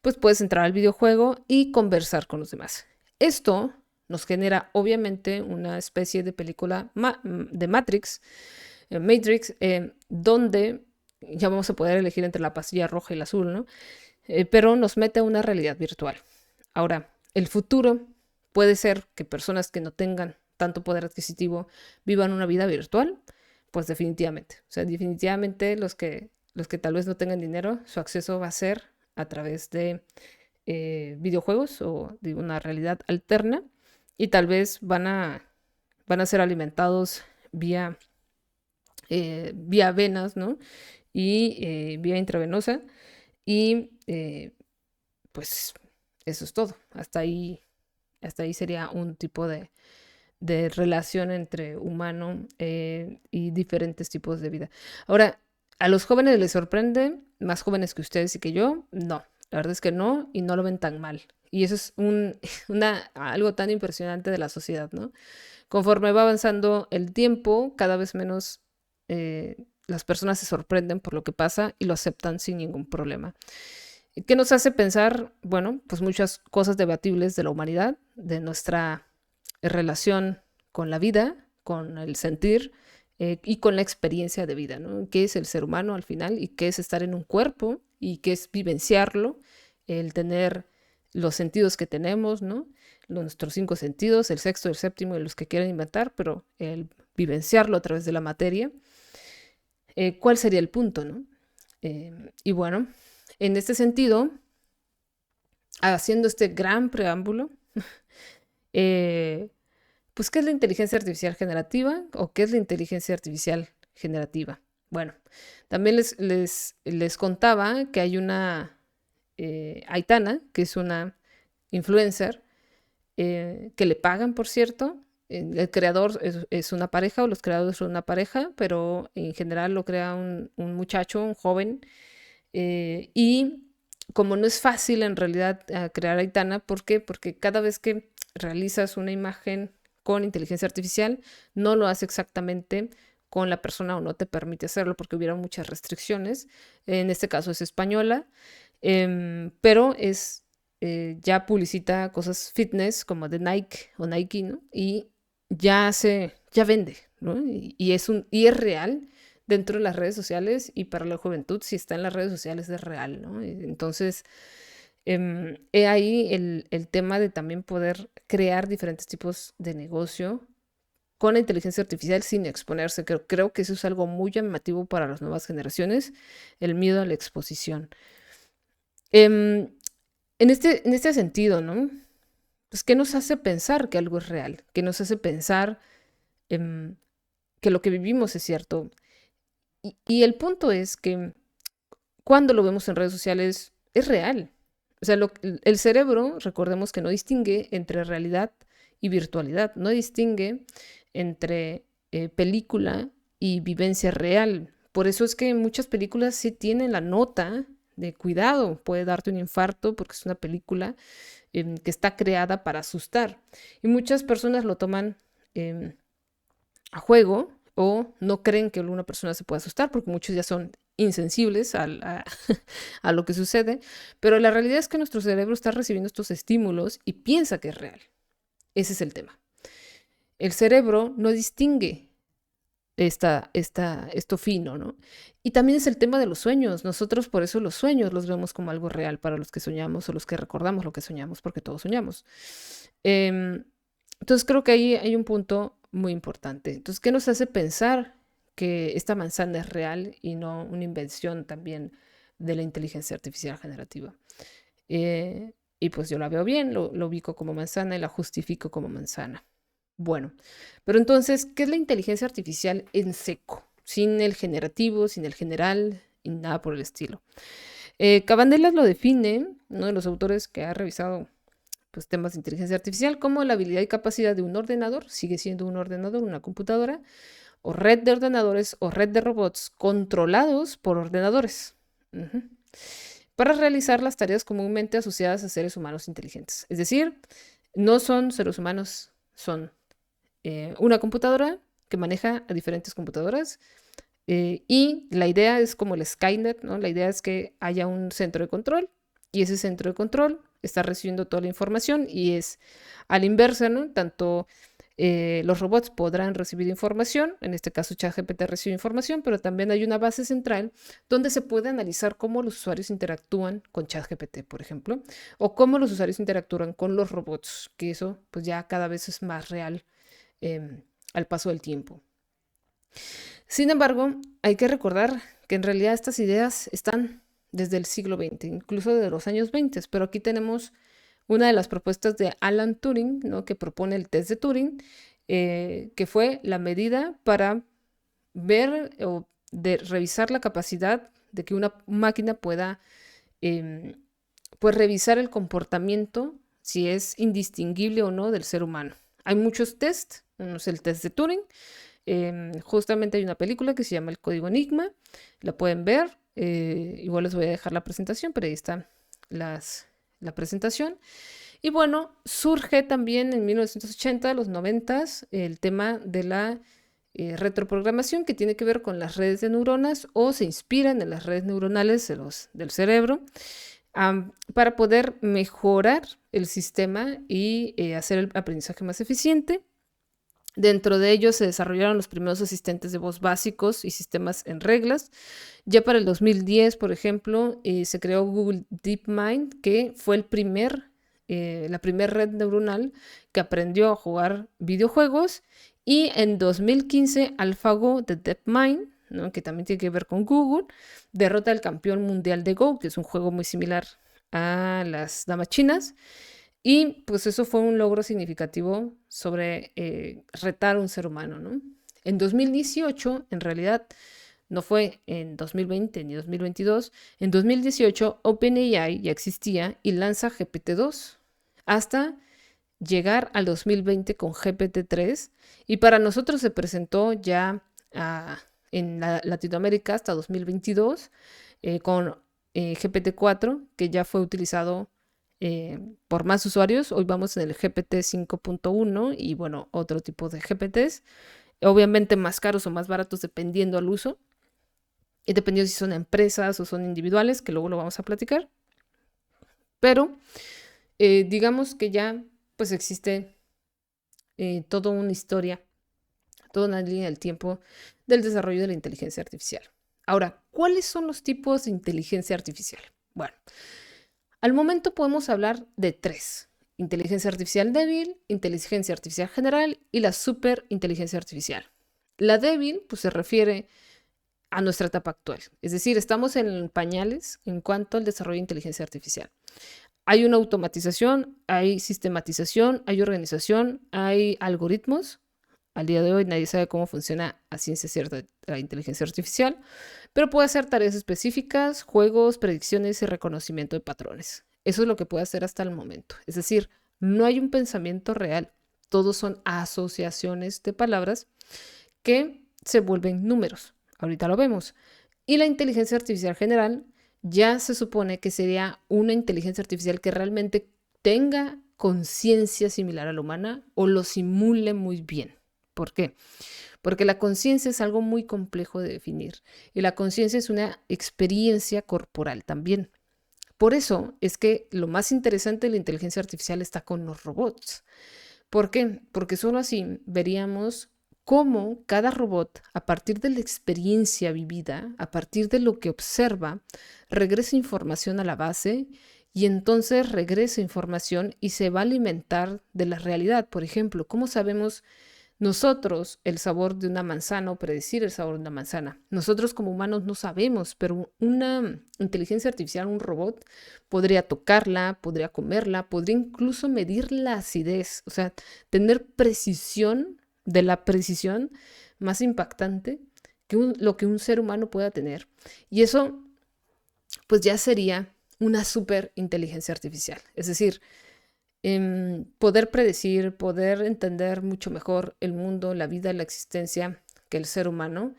pues puedes entrar al videojuego y conversar con los demás. Esto nos genera obviamente una especie de película de Matrix, donde ya vamos a poder elegir entre la pastilla roja y la azul, ¿no? Pero nos mete a una realidad virtual. Ahora, el futuro puede ser que personas que no tengan tanto poder adquisitivo vivan una vida virtual, pues definitivamente. O sea, definitivamente los que tal vez no tengan dinero, su acceso va a ser a través de videojuegos o de una realidad alterna y tal vez van a ser alimentados vía venas, ¿no? Y vía intravenosa. Y pues eso es todo. Hasta ahí sería un tipo de relación entre humano y diferentes tipos de vida. Ahora, ¿a los jóvenes les sorprende? ¿Más jóvenes que ustedes y que yo? No, la verdad es que no, y no lo ven tan mal. Y eso es algo tan impresionante de la sociedad, ¿no? Conforme va avanzando el tiempo, cada vez menos las personas se sorprenden por lo que pasa y lo aceptan sin ningún problema. ¿Qué nos hace pensar? Bueno, pues muchas cosas debatibles de la humanidad, de nuestra relación con la vida, con el sentir y con la experiencia de vida, ¿no? ¿Qué es el ser humano al final y qué es estar en un cuerpo y qué es vivenciarlo, el tener los sentidos que tenemos, ¿no? Nuestros 5 sentidos, el sexto, el séptimo y los que quieren inventar, pero el vivenciarlo a través de la materia. ¿Cuál sería el punto, no? Y bueno, en este sentido, haciendo este gran preámbulo, pues, ¿qué es la inteligencia artificial generativa o qué es la inteligencia artificial generativa? Bueno, también les contaba que hay una Aitana, que es una influencer, que le pagan, por cierto. El creador es una pareja, o los creadores son una pareja, pero en general lo crea un muchacho, un joven. Y como no es fácil en realidad crear Aitana, ¿por qué? Porque cada vez que realizas una imagen con inteligencia artificial, no lo hace exactamente con la persona o no te permite hacerlo porque hubiera muchas restricciones. En este caso es española, pero ya publicita cosas fitness como de Nike o Nike, ¿no? Y ya vende, ¿no? Y es real dentro de las redes sociales y para la juventud, si está en las redes sociales es real, ¿no? Entonces, he ahí el tema de también poder crear diferentes tipos de negocio con la inteligencia artificial sin exponerse. Creo que eso es algo muy llamativo para las nuevas generaciones, el miedo a la exposición. Em, en este sentido, ¿no? Pues, ¿qué nos hace pensar que algo es real? ¿Qué nos hace pensar que lo que vivimos es cierto? Y el punto es que cuando lo vemos en redes sociales es real. O sea, el cerebro, recordemos que no distingue entre realidad y virtualidad, no distingue entre película y vivencia real. Por eso es que muchas películas sí tienen la nota de cuidado, puede darte un infarto porque es una película que está creada para asustar. Y muchas personas lo toman a juego o no creen que una persona se pueda asustar porque muchos ya son insensibles a lo que sucede, pero la realidad es que nuestro cerebro está recibiendo estos estímulos y piensa que es real. Ese es el tema. El cerebro no distingue esto fino, ¿no? Y también es el tema de los sueños. Nosotros por eso los sueños los vemos como algo real para los que soñamos o los que recordamos lo que soñamos, porque todos soñamos. Entonces creo que ahí hay un punto muy importante. Entonces, ¿qué nos hace pensar que esta manzana es real y no una invención también de la inteligencia artificial generativa? Y pues yo la veo bien, lo ubico como manzana y la justifico como manzana. Bueno, pero entonces, ¿qué es la inteligencia artificial en seco? Sin el generativo, sin el general y nada por el estilo. Cabandellas lo define, uno de los autores que ha revisado pues, temas de inteligencia artificial, como la habilidad y capacidad de un ordenador, sigue siendo un ordenador, una computadora, o red de ordenadores o red de robots controlados por ordenadores. Ujú. Para realizar las tareas comúnmente asociadas a seres humanos inteligentes. Es decir, no son seres humanos, son una computadora que maneja a diferentes computadoras. Y la idea es como el Skynet, ¿no? La idea es que haya un centro de control y ese centro de control está recibiendo toda la información y es a la inversa, ¿no? Tanto los robots podrán recibir información, en este caso ChatGPT recibe información, pero también hay una base central donde se puede analizar cómo los usuarios interactúan con ChatGPT, por ejemplo, o cómo los usuarios interactúan con los robots, que eso pues ya cada vez es más real al paso del tiempo. Sin embargo, hay que recordar que en realidad estas ideas están desde el siglo XX, incluso de los años 20, pero aquí tenemos una de las propuestas de Alan Turing, ¿no? Que propone el test de Turing, que fue la medida para ver o de revisar la capacidad de que una máquina pueda pues revisar el comportamiento, si es indistinguible o no del ser humano. Hay muchos tests, uno es el test de Turing, justamente hay una película que se llama El Código Enigma, la pueden ver, igual les voy a dejar la presentación, pero ahí está la presentación. Y bueno, surge también en 1980, los 90, el tema de la retroprogramación que tiene que ver con las redes de neuronas o se inspiran en las redes neuronales del cerebro para poder mejorar el sistema y hacer el aprendizaje más eficiente. Dentro de ellos se desarrollaron los primeros asistentes de voz básicos y sistemas en reglas. Ya para el 2010, por ejemplo, se creó Google DeepMind, que fue la primera red neuronal que aprendió a jugar videojuegos. Y en 2015, AlphaGo de DeepMind, ¿no? Que también tiene que ver con Google, derrota al campeón mundial de Go, que es un juego muy similar a las damas chinas. Y pues eso fue un logro significativo sobre retar a un ser humano, ¿no? En 2018, en realidad, no fue en 2020 ni 2022, en 2018 OpenAI ya existía y lanza GPT-2 hasta llegar al 2020 con GPT-3 y para nosotros se presentó ya en Latinoamérica hasta 2022 con GPT-4 que ya fue utilizado por más usuarios. Hoy vamos en el GPT 5.1 y bueno, otro tipo de GPTs, obviamente más caros o más baratos dependiendo al uso y dependiendo si son empresas o son individuales, que luego lo vamos a platicar. Pero digamos que ya pues existe toda una historia, toda una línea del tiempo del desarrollo de la inteligencia artificial. Ahora, ¿cuáles son los tipos de inteligencia artificial? Bueno, al momento podemos hablar de tres: inteligencia artificial débil, inteligencia artificial general y la superinteligencia artificial. La débil pues, se refiere a nuestra etapa actual, es decir, estamos en pañales en cuanto al desarrollo de inteligencia artificial. Hay una automatización, hay sistematización, hay organización, hay algoritmos. Al día de hoy nadie sabe cómo funciona a ciencia cierta la inteligencia artificial, pero puede hacer tareas específicas, juegos, predicciones y reconocimiento de patrones. Eso es lo que puede hacer hasta el momento. Es decir, no hay un pensamiento real. Todos son asociaciones de palabras que se vuelven números. Ahorita lo vemos. Y la inteligencia artificial general ya se supone que sería una inteligencia artificial que realmente tenga conciencia similar a la humana o lo simule muy bien. ¿Por qué? Porque la conciencia es algo muy complejo de definir y la conciencia es una experiencia corporal también. Por eso es que lo más interesante de la inteligencia artificial está con los robots. ¿Por qué? Porque solo así veríamos cómo cada robot, a partir de la experiencia vivida, a partir de lo que observa, regresa información a la base y entonces regresa información y se va a alimentar de la realidad. Por ejemplo, ¿cómo sabemos nosotros el sabor de una manzana o predecir el sabor de una manzana? Nosotros como humanos no sabemos, pero una inteligencia artificial, un robot, podría tocarla, podría comerla, podría incluso medir la acidez, o sea, tener precisión de la precisión más impactante que lo que un ser humano pueda tener. Y eso, pues ya sería una super inteligencia artificial. Es decir, poder predecir, poder entender mucho mejor el mundo, la vida, la existencia, que el ser humano,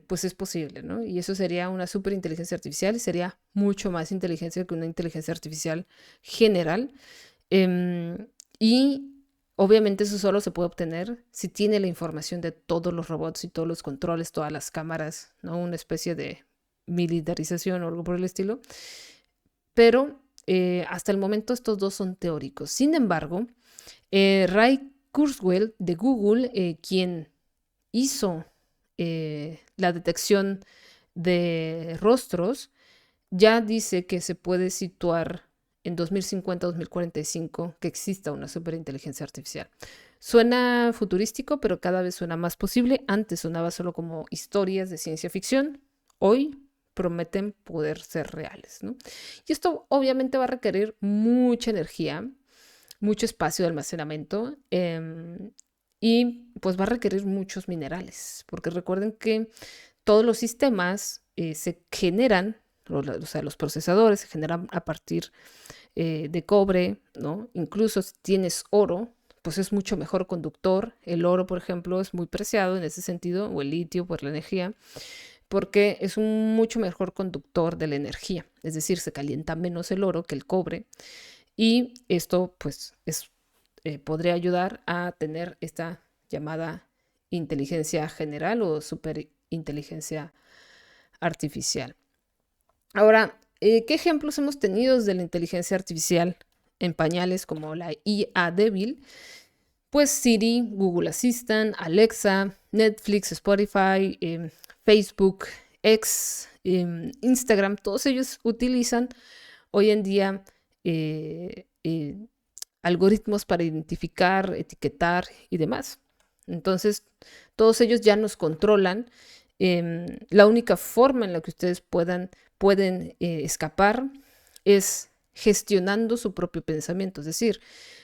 pues es posible, ¿no? Y eso sería una superinteligencia artificial y sería mucho más inteligencia que una inteligencia artificial general. Em, y obviamente eso solo se puede obtener si tiene la información de todos los robots y todos los controles, todas las cámaras, ¿no? Una especie de militarización o algo por el estilo. Pero hasta el momento estos dos son teóricos. Sin embargo, Ray Kurzweil de Google, quien hizo la detección de rostros, ya dice que se puede situar en 2050-2045 que exista una superinteligencia artificial. Suena futurístico, pero cada vez suena más posible. Antes sonaba solo como historias de ciencia ficción. Hoy prometen poder ser reales, ¿no? Y esto obviamente va a requerir mucha energía, mucho espacio de almacenamiento, y pues va a requerir muchos minerales, porque recuerden que todos los sistemas se generan, o sea, los procesadores se generan a partir de cobre, ¿no? Incluso si tienes oro, pues es mucho mejor conductor. El oro, por ejemplo, es muy preciado en ese sentido, o el litio por la energía, porque es un mucho mejor conductor de la energía. Es decir, se calienta menos el oro que el cobre. Y esto, pues, podría ayudar a tener esta llamada inteligencia general o superinteligencia artificial. Ahora, ¿qué ejemplos hemos tenido de la inteligencia artificial en pañales como la IA débil? Pues Siri, Google Assistant, Alexa, Netflix, Spotify, Facebook, X, Instagram, todos ellos utilizan hoy en día algoritmos para identificar, etiquetar y demás. Entonces, todos ellos ya nos controlan. La única forma en la que ustedes pueden escapar es gestionando su propio pensamiento, es decir,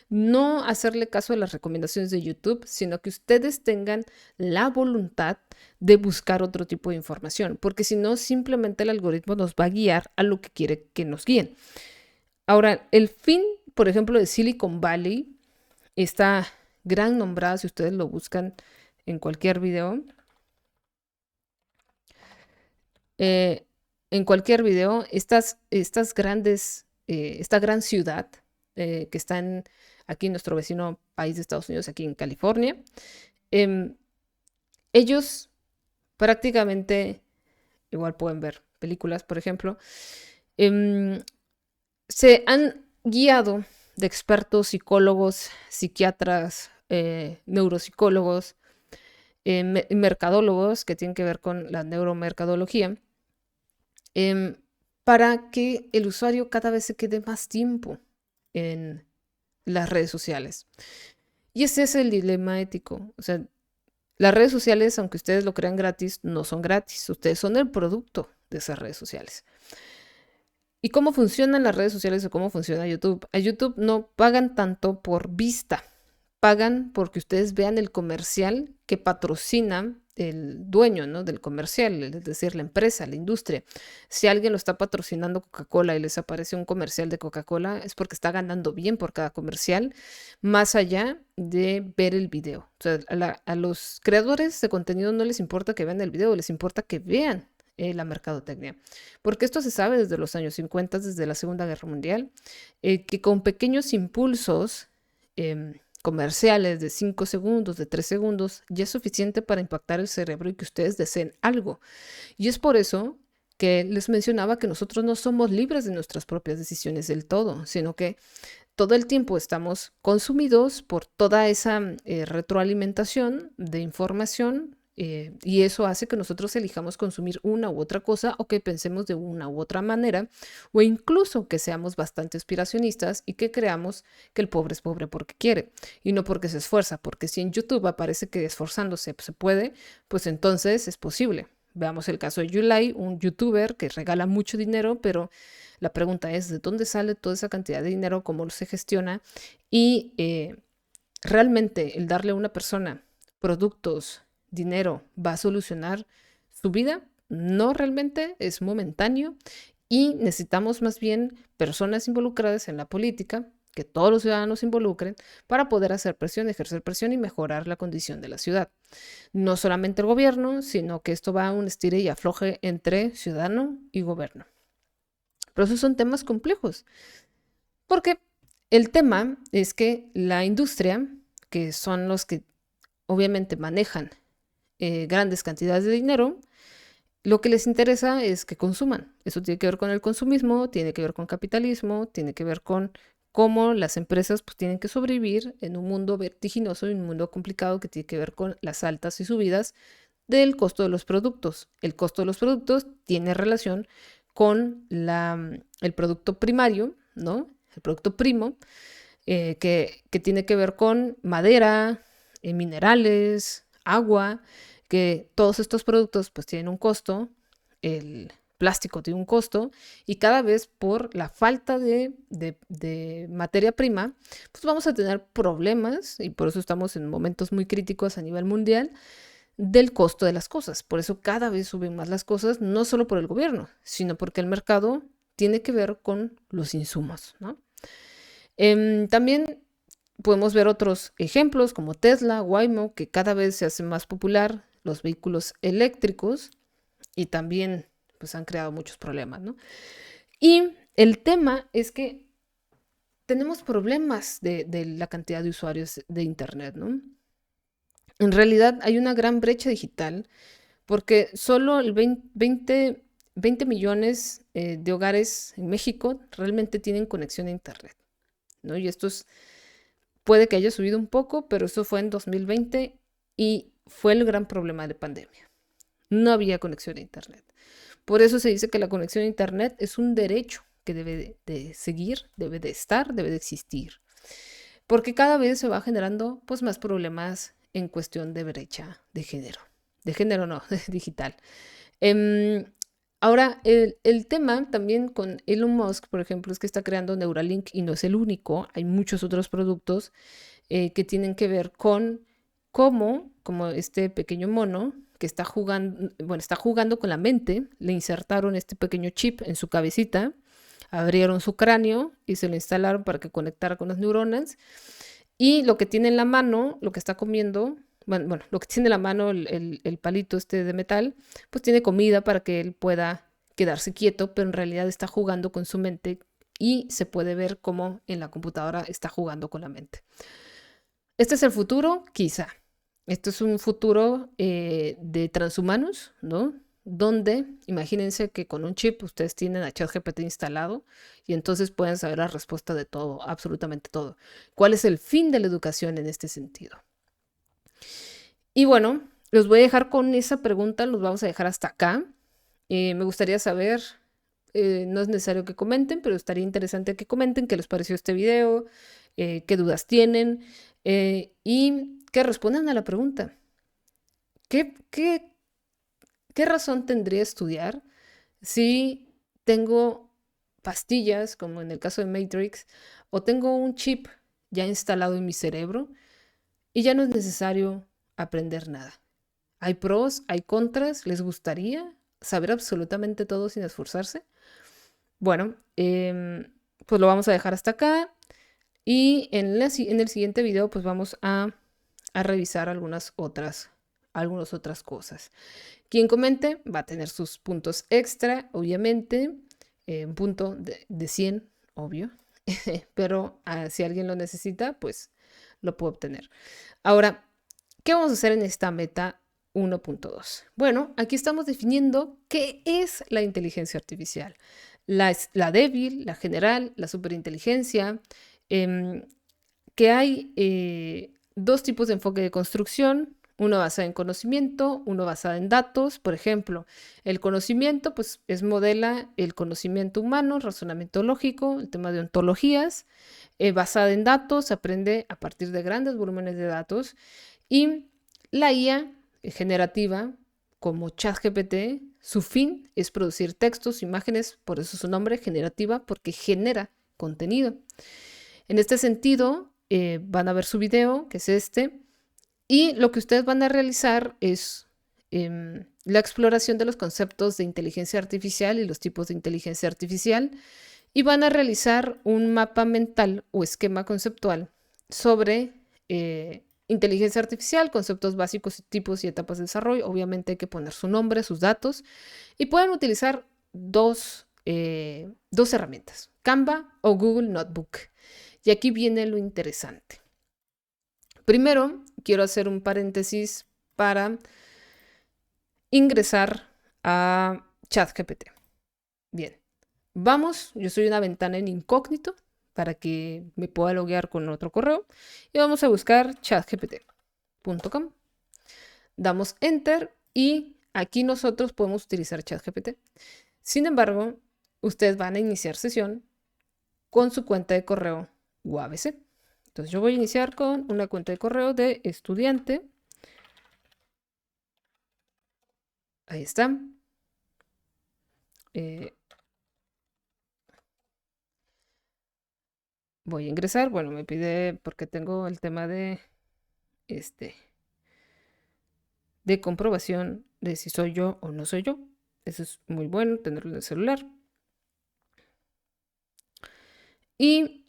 no hacerle caso a las recomendaciones de YouTube, sino que ustedes tengan la voluntad de buscar otro tipo de información, porque si no, simplemente el algoritmo nos va a guiar a lo que quiere que nos guíen. Ahora, el fin, por ejemplo, de Silicon Valley está gran nombrada, si ustedes lo buscan en cualquier video. En cualquier video, estas grandes, esta gran ciudad que está aquí en nuestro vecino país de Estados Unidos, aquí en California, em, ellos prácticamente, igual pueden ver películas, por ejemplo, se han guiado de expertos psicólogos, psiquiatras, neuropsicólogos, mercadólogos que tienen que ver con la neuromercadología, em, para que el usuario cada vez se quede más tiempo en las redes sociales. Y ese es el dilema ético. O sea, las redes sociales, aunque ustedes lo crean gratis, no son gratis. Ustedes son el producto de esas redes sociales. ¿Y cómo funcionan las redes sociales o cómo funciona YouTube? A YouTube no pagan tanto por vista, pagan porque ustedes vean el comercial que patrocina el dueño, ¿no?, del comercial, es decir, la empresa, la industria. Si alguien lo está patrocinando Coca-Cola y les aparece un comercial de Coca-Cola, es porque está ganando bien por cada comercial, más allá de ver el video. O sea, a los creadores de contenido no les importa que vean el video, les importa que vean la mercadotecnia. Porque esto se sabe desde los años 50, desde la Segunda Guerra Mundial, que con pequeños impulsos comerciales de 5 segundos, de 3 segundos, ya es suficiente para impactar el cerebro y que ustedes deseen algo. Y es por eso que les mencionaba que nosotros no somos libres de nuestras propias decisiones del todo, sino que todo el tiempo estamos consumidos por toda esa retroalimentación de información, y eso hace que nosotros elijamos consumir una u otra cosa o que pensemos de una u otra manera, o incluso que seamos bastante aspiracionistas y que creamos que el pobre es pobre porque quiere y no porque se esfuerza, porque si en YouTube aparece que esforzándose se puede, pues entonces es posible. Veamos el caso de Yulai, un youtuber que regala mucho dinero, pero la pregunta es, ¿de dónde sale toda esa cantidad de dinero? ¿Cómo se gestiona? Y realmente el darle a una persona productos, dinero, ¿va a solucionar su vida? No, realmente es momentáneo y necesitamos más bien personas involucradas en la política que todos los ciudadanos se involucren para poder hacer presión, ejercer presión y mejorar la condición de la ciudad. No solamente el gobierno, sino que esto va a un estire y afloje entre ciudadano y gobierno. Pero esos son temas complejos, porque el tema es que la industria, que son los que obviamente manejan grandes cantidades de dinero, lo que les interesa es que consuman. Eso tiene que ver con el consumismo, tiene que ver con capitalismo, tiene que ver con cómo las empresas pues, tienen que sobrevivir en un mundo vertiginoso y un mundo complicado que tiene que ver con las altas y subidas del costo de los productos. El costo de los productos tiene relación con el producto primario, ¿no? El producto primo, que tiene que ver con madera, minerales, agua, que todos estos productos pues tienen un costo, el plástico tiene un costo y cada vez por la falta de materia prima pues vamos a tener problemas y por eso estamos en momentos muy críticos a nivel mundial del costo de las cosas. Por eso cada vez suben más las cosas, no solo por el gobierno, sino porque el mercado tiene que ver con los insumos, ¿no? También podemos ver otros ejemplos como Tesla, Waymo, que cada vez se hace más popular los vehículos eléctricos y también pues han creado muchos problemas, ¿no? Y el tema es que tenemos problemas de la cantidad de usuarios de Internet, ¿no? En realidad hay una gran brecha digital porque solo el 20 millones de hogares en México realmente tienen conexión a Internet, ¿no? Y puede que haya subido un poco, pero eso fue en 2020 y fue el gran problema de pandemia. No había conexión a Internet. Por eso se dice que la conexión a Internet es un derecho que debe de seguir, debe de estar, debe de existir. Porque cada vez se va generando pues, más problemas en cuestión de brecha de género. De género no, digital. Ahora, el tema también con Elon Musk, por ejemplo, es que está creando Neuralink y no es el único. Hay muchos otros productos que tienen que ver con cómo, como este pequeño mono que está jugando con la mente, le insertaron este pequeño chip en su cabecita, abrieron su cráneo y se lo instalaron para que conectara con las neuronas. Y lo que tiene en la mano, lo que está comiendo, bueno, lo que tiene en la mano, el palito este de metal, pues tiene comida para que él pueda quedarse quieto, pero en realidad está jugando con su mente y se puede ver cómo en la computadora está jugando con la mente. ¿Este es el futuro? Quizá. Esto es un futuro de transhumanos, ¿no? Donde, imagínense que con un chip ustedes tienen a ChatGPT instalado y entonces pueden saber la respuesta de todo, absolutamente todo. ¿Cuál es el fin de la educación en este sentido? Y bueno, los voy a dejar con esa pregunta, los vamos a dejar hasta acá. Me gustaría saber, no es necesario que comenten, pero estaría interesante que comenten qué les pareció este video, qué dudas tienen y que respondan a la pregunta. ¿Qué razón tendría estudiar si tengo pastillas, como en el caso de Matrix, o tengo un chip ya instalado en mi cerebro y ya no es necesario aprender nada? ¿Hay pros, hay contras? ¿Les gustaría saber absolutamente todo sin esforzarse? Bueno, pues lo vamos a dejar hasta acá y en el siguiente video pues vamos a revisar algunas otras cosas. Quien comente va a tener sus puntos extra, obviamente, un punto de 100, obvio, pero si alguien lo necesita, pues lo puede obtener. Ahora, ¿qué vamos a hacer en esta meta 1.2? Bueno, aquí estamos definiendo qué es la inteligencia artificial. La débil, la general, la superinteligencia, que hay dos tipos de enfoque de construcción, uno basado en conocimiento, uno basado en datos. Por ejemplo, el conocimiento pues modela el conocimiento humano, razonamiento lógico, el tema de ontologías. Basada en datos, se aprende a partir de grandes volúmenes de datos. Y la IA generativa, como ChatGPT, su fin es producir textos, imágenes, por eso su nombre, generativa, porque genera contenido. En este sentido, van a ver su video, que es este, y lo que ustedes van a realizar es la exploración de los conceptos de inteligencia artificial y los tipos de inteligencia artificial y van a realizar un mapa mental o esquema conceptual sobre inteligencia artificial, conceptos básicos, tipos y etapas de desarrollo. Obviamente hay que poner su nombre, sus datos, y pueden utilizar dos herramientas, Canva o Google Notebook. Y aquí viene lo interesante. Primero, quiero hacer un paréntesis para ingresar a ChatGPT. Bien, vamos, yo soy una ventana en incógnito para que me pueda loguear con otro correo y vamos a buscar chatgpt.com. Damos enter y aquí nosotros podemos utilizar ChatGPT. Sin embargo, ustedes van a iniciar sesión con su cuenta de correo UABC. Entonces yo voy a iniciar con una cuenta de correo de estudiante. Ahí está. Voy a ingresar. Bueno, me pide porque tengo el tema de de comprobación de si soy yo o no soy yo. Eso es muy bueno tenerlo en el celular. Y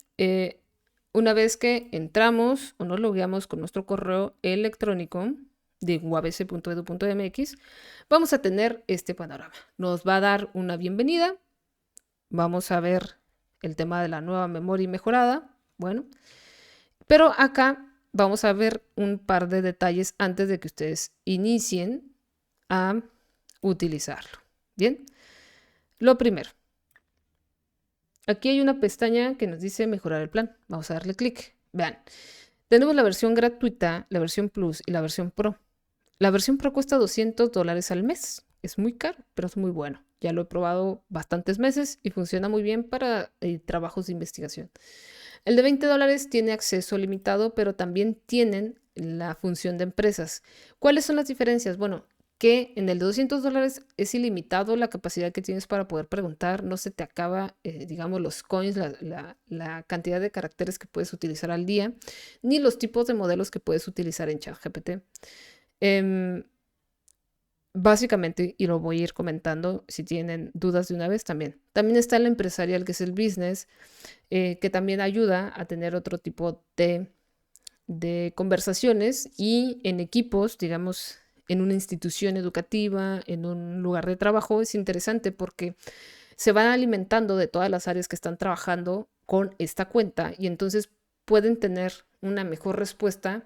una vez que entramos o nos logueamos con nuestro correo electrónico de uabc.edu.mx, vamos a tener este panorama. Nos va a dar una bienvenida. Vamos a ver el tema de la nueva memoria mejorada. Bueno, pero acá vamos a ver un par de detalles antes de que ustedes inicien a utilizarlo. Bien, lo primero. Aquí hay una pestaña que nos dice mejorar el plan. Vamos a darle clic. Vean, tenemos la versión gratuita, la versión Plus y la versión Pro. La versión Pro cuesta $200 al mes. Es muy caro, pero es muy bueno. Ya lo he probado bastantes meses y funciona muy bien para trabajos de investigación. El de $20 tiene acceso limitado, pero también tienen la función de empresas. ¿Cuáles son las diferencias? Bueno, que en el de $200 es ilimitado la capacidad que tienes para poder preguntar, no se te acaba, digamos, los coins, la cantidad de caracteres que puedes utilizar al día, ni los tipos de modelos que puedes utilizar en ChatGPT. Básicamente, y lo voy a ir comentando si tienen dudas de una vez también. También está el empresarial, que es el business, que también ayuda a tener otro tipo de conversaciones y en equipos, digamos, en una institución educativa, en un lugar de trabajo, es interesante porque se van alimentando de todas las áreas que están trabajando con esta cuenta y entonces pueden tener una mejor respuesta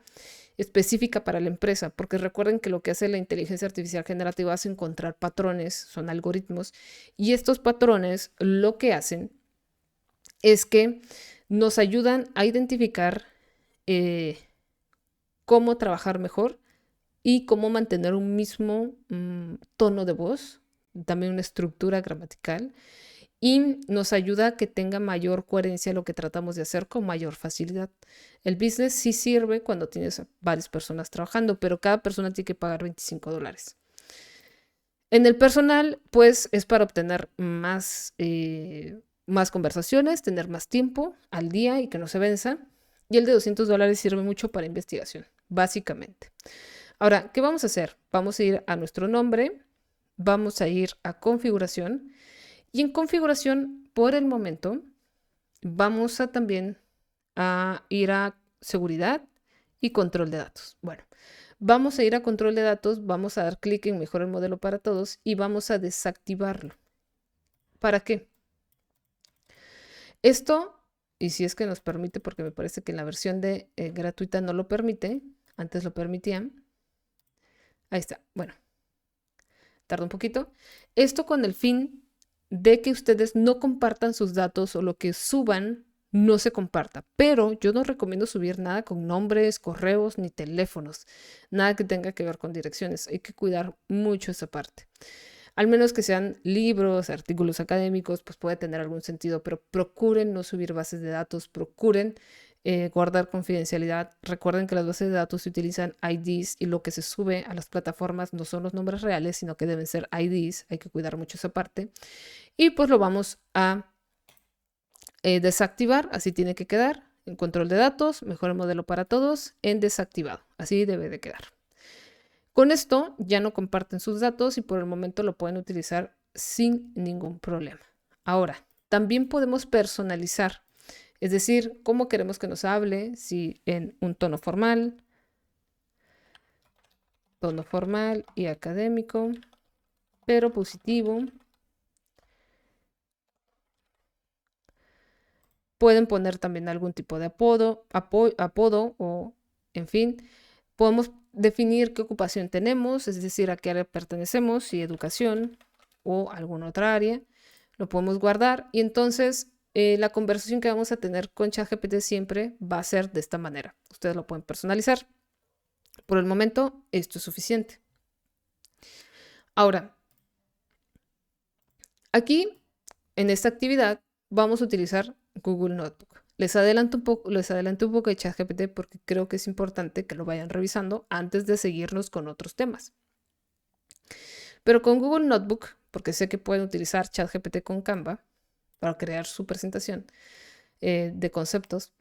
específica para la empresa, porque recuerden que lo que hace la inteligencia artificial generativa es encontrar patrones, son algoritmos, y estos patrones lo que hacen es que nos ayudan a identificar cómo trabajar mejor y cómo mantener un mismo tono de voz, también una estructura gramatical, y nos ayuda a que tenga mayor coherencia lo que tratamos de hacer con mayor facilidad. El business sí sirve cuando tienes varias personas trabajando, pero cada persona tiene que pagar $25. En el personal, pues es para obtener más conversaciones, tener más tiempo al día y que no se venza. Y el de $200 sirve mucho para investigación, básicamente. Ahora, ¿qué vamos a hacer? Vamos a ir a nuestro nombre, vamos a ir a configuración y en configuración, por el momento, vamos a también a ir a seguridad y control de datos. Bueno, vamos a ir a control de datos, vamos a dar clic en mejor el modelo para todos y vamos a desactivarlo. ¿Para qué? Esto, y si es que nos permite, porque me parece que en la versión de gratuita no lo permite, antes lo permitían. Ahí está, bueno, tarda un poquito. Esto con el fin de que ustedes no compartan sus datos o lo que suban no se comparta. Pero yo no recomiendo subir nada con nombres, correos ni teléfonos. Nada que tenga que ver con direcciones. Hay que cuidar mucho esa parte. Al menos que sean libros, artículos académicos, pues puede tener algún sentido, pero procuren no subir bases de datos, procuren guardar confidencialidad. Recuerden que las bases de datos se utilizan IDs y lo que se sube a las plataformas no son los nombres reales, sino que deben ser IDs. Hay que cuidar mucho esa parte. Y pues lo vamos a desactivar, así tiene que quedar. En control de datos, mejor el modelo para todos, en desactivado. Así debe de quedar. Con esto ya no comparten sus datos y por el momento lo pueden utilizar sin ningún problema. Ahora, también podemos personalizar. Es decir, cómo queremos que nos hable, si en un tono formal y académico, pero positivo. Pueden poner también algún tipo de apodo o, en fin, podemos definir qué ocupación tenemos, es decir, a qué área pertenecemos, si educación o alguna otra área. Lo podemos guardar y entonces la conversación que vamos a tener con ChatGPT siempre va a ser de esta manera. Ustedes lo pueden personalizar. Por el momento, esto es suficiente. Ahora, aquí, en esta actividad, vamos a utilizar Google Notebook. Les adelanto un poco de ChatGPT porque creo que es importante que lo vayan revisando antes de seguirnos con otros temas. Pero con Google Notebook, porque sé que pueden utilizar ChatGPT con Canva para crear su presentación de conceptos,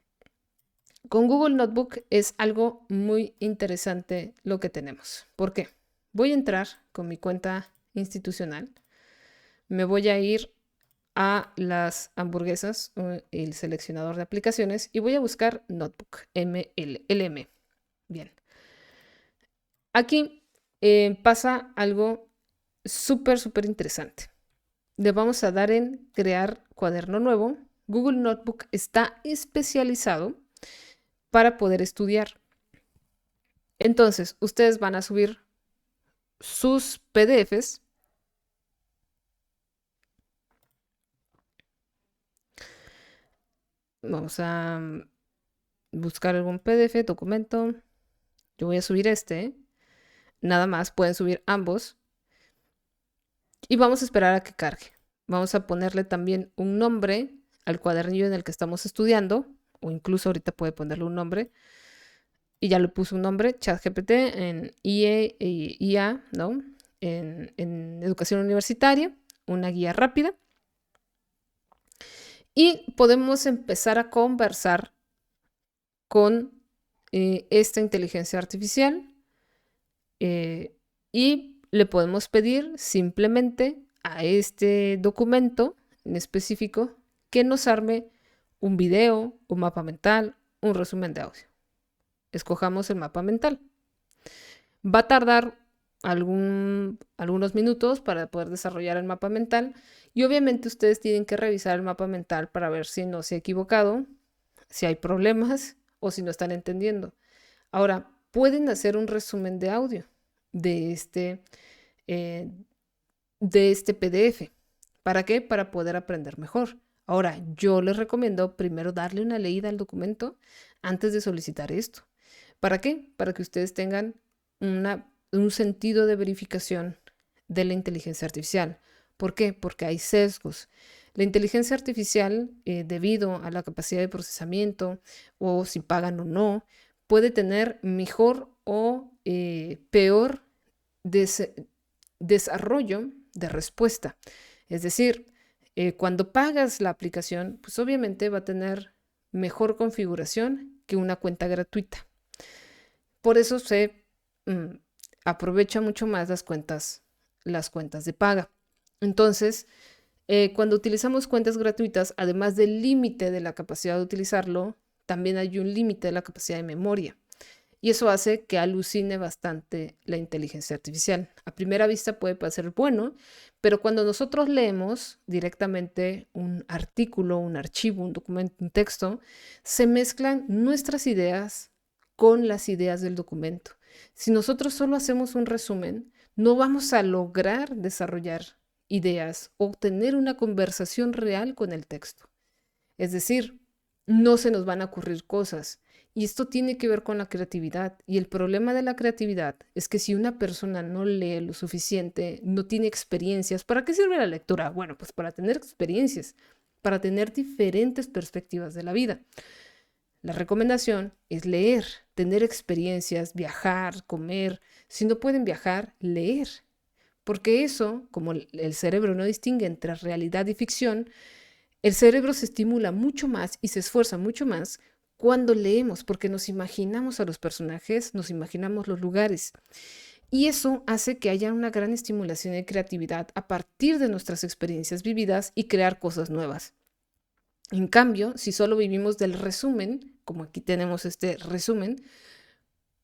con Google Notebook es algo muy interesante lo que tenemos. ¿Por qué? Voy a entrar con mi cuenta institucional, me voy a ir a las hamburguesas, el seleccionador de aplicaciones, y voy a buscar Notebook, LM. Bien. Aquí pasa algo súper interesante. Le vamos a dar en crear cuaderno nuevo. Google Notebook está especializado para poder estudiar. Entonces, ustedes van a subir sus PDFs. Vamos a buscar algún PDF, documento. Yo voy a subir este. Nada más, pueden subir ambos. Y vamos a esperar a que cargue. Vamos a ponerle también un nombre al cuadernillo en el que estamos estudiando, o incluso ahorita puede ponerle un nombre. Y ya le puse un nombre, ChatGPT, en IA, ¿no? En educación universitaria, una guía rápida. Y podemos empezar a conversar con esta inteligencia artificial y le podemos pedir simplemente a este documento en específico que nos arme un video, un mapa mental, un resumen de audio. Escojamos el mapa mental. Va a tardar algunos minutos para poder desarrollar el mapa mental y obviamente ustedes tienen que revisar el mapa mental para ver si no se ha equivocado, si hay problemas o si no están entendiendo. Ahora, pueden hacer un resumen de audio de este PDF. ¿Para qué? Para poder aprender mejor. Ahora, yo les recomiendo primero darle una leída al documento antes de solicitar esto. ¿Para qué? Para que ustedes tengan un sentido de verificación de la inteligencia artificial. ¿Por qué? Porque hay sesgos. La inteligencia artificial, debido a la capacidad de procesamiento o si pagan o no, puede tener mejor o peor desarrollo de respuesta. Es decir, cuando pagas la aplicación, pues obviamente va a tener mejor configuración que una cuenta gratuita. Por eso se aprovecha mucho más las cuentas de paga. Entonces, cuando utilizamos cuentas gratuitas, además del límite de la capacidad de utilizarlo, también hay un límite de la capacidad de memoria. Y eso hace que alucine bastante la inteligencia artificial. A primera vista puede parecer bueno, pero cuando nosotros leemos directamente un artículo, un archivo, un documento, un texto, se mezclan nuestras ideas con las ideas del documento. Si nosotros solo hacemos un resumen, no vamos a lograr desarrollar ideas o tener una conversación real con el texto. Es decir, no se nos van a ocurrir cosas. Y esto tiene que ver con la creatividad. Y el problema de la creatividad es que si una persona no lee lo suficiente, no tiene experiencias, ¿para qué sirve la lectura? Bueno, pues para tener experiencias, para tener diferentes perspectivas de la vida. La recomendación es leer, tener experiencias, viajar, comer. Si no pueden viajar, leer. Porque eso, como el cerebro no distingue entre realidad y ficción, el cerebro se estimula mucho más y se esfuerza mucho más cuando leemos, porque nos imaginamos a los personajes, nos imaginamos los lugares. Y eso hace que haya una gran estimulación de creatividad a partir de nuestras experiencias vividas y crear cosas nuevas. En cambio, si solo vivimos del resumen, como aquí tenemos este resumen,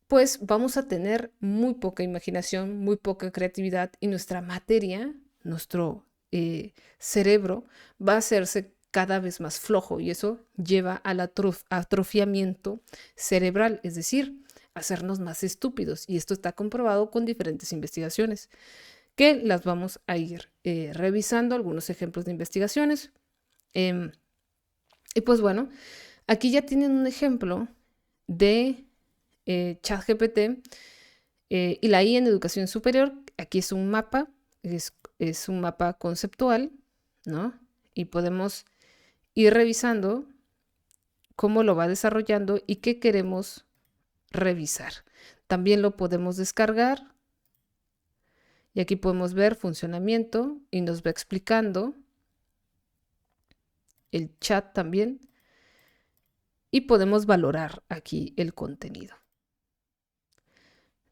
pues vamos a tener muy poca imaginación, muy poca creatividad y nuestra materia, nuestro cerebro, va a hacerse cada vez más flojo y eso lleva al atrofiamiento cerebral, es decir, hacernos más estúpidos. Y esto está comprobado con diferentes investigaciones que las vamos a ir revisando, algunos ejemplos de investigaciones. Em, y pues bueno, aquí ya tienen un ejemplo de ChatGPT y la I en educación superior. Aquí es un mapa, es un mapa conceptual, ¿no? Y podemos ir revisando cómo lo va desarrollando y qué queremos revisar. También lo podemos descargar y aquí podemos ver funcionamiento y nos va explicando el chat también y podemos valorar aquí el contenido.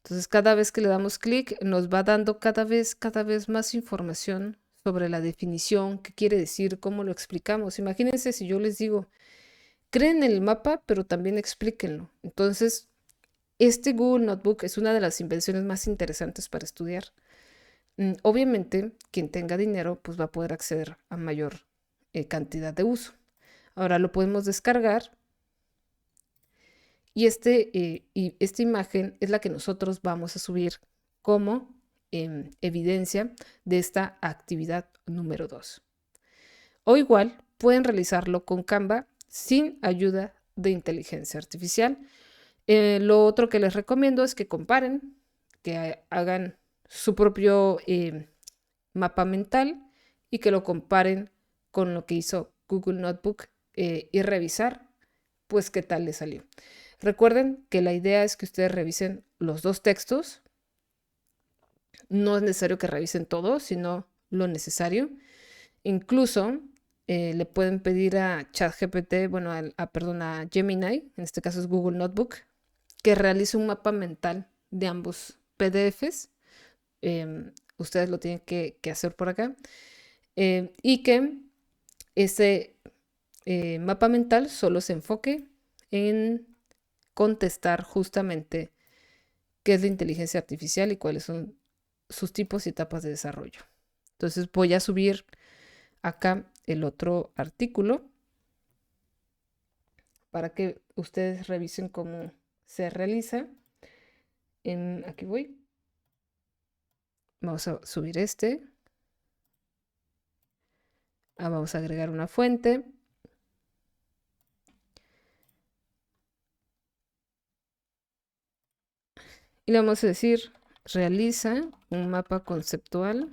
Entonces, cada vez que le damos clic, nos va dando cada vez más información sobre la definición, qué quiere decir, cómo lo explicamos. Imagínense si yo les digo, creen el mapa, pero también explíquenlo. Entonces, este Google Notebook es una de las invenciones más interesantes para estudiar. Obviamente, quien tenga dinero, pues va a poder acceder a mayor cantidad de uso. Ahora lo podemos descargar y esta imagen es la que nosotros vamos a subir como evidencia de esta actividad número 2. O igual pueden realizarlo con Canva sin ayuda de inteligencia artificial. Lo otro que les recomiendo es que comparen, que hagan su propio mapa mental y que lo comparen con lo que hizo Google Notebook y revisar pues qué tal le salió. Recuerden que la idea es que ustedes revisen los dos textos. No es necesario que revisen todo, sino lo necesario. Incluso le pueden pedir a ChatGPT, bueno, a Gemini, en este caso es Google Notebook, que realice un mapa mental de ambos PDFs. Ustedes lo tienen que hacer por acá. Y que ese mapa mental solo se enfoque en contestar justamente qué es la inteligencia artificial y cuáles son sus tipos y etapas de desarrollo. Entonces voy a subir acá el otro artículo para que ustedes revisen cómo se realiza. Aquí voy. Vamos a subir este. Vamos a agregar una fuente. Y le vamos a decir, realiza un mapa conceptual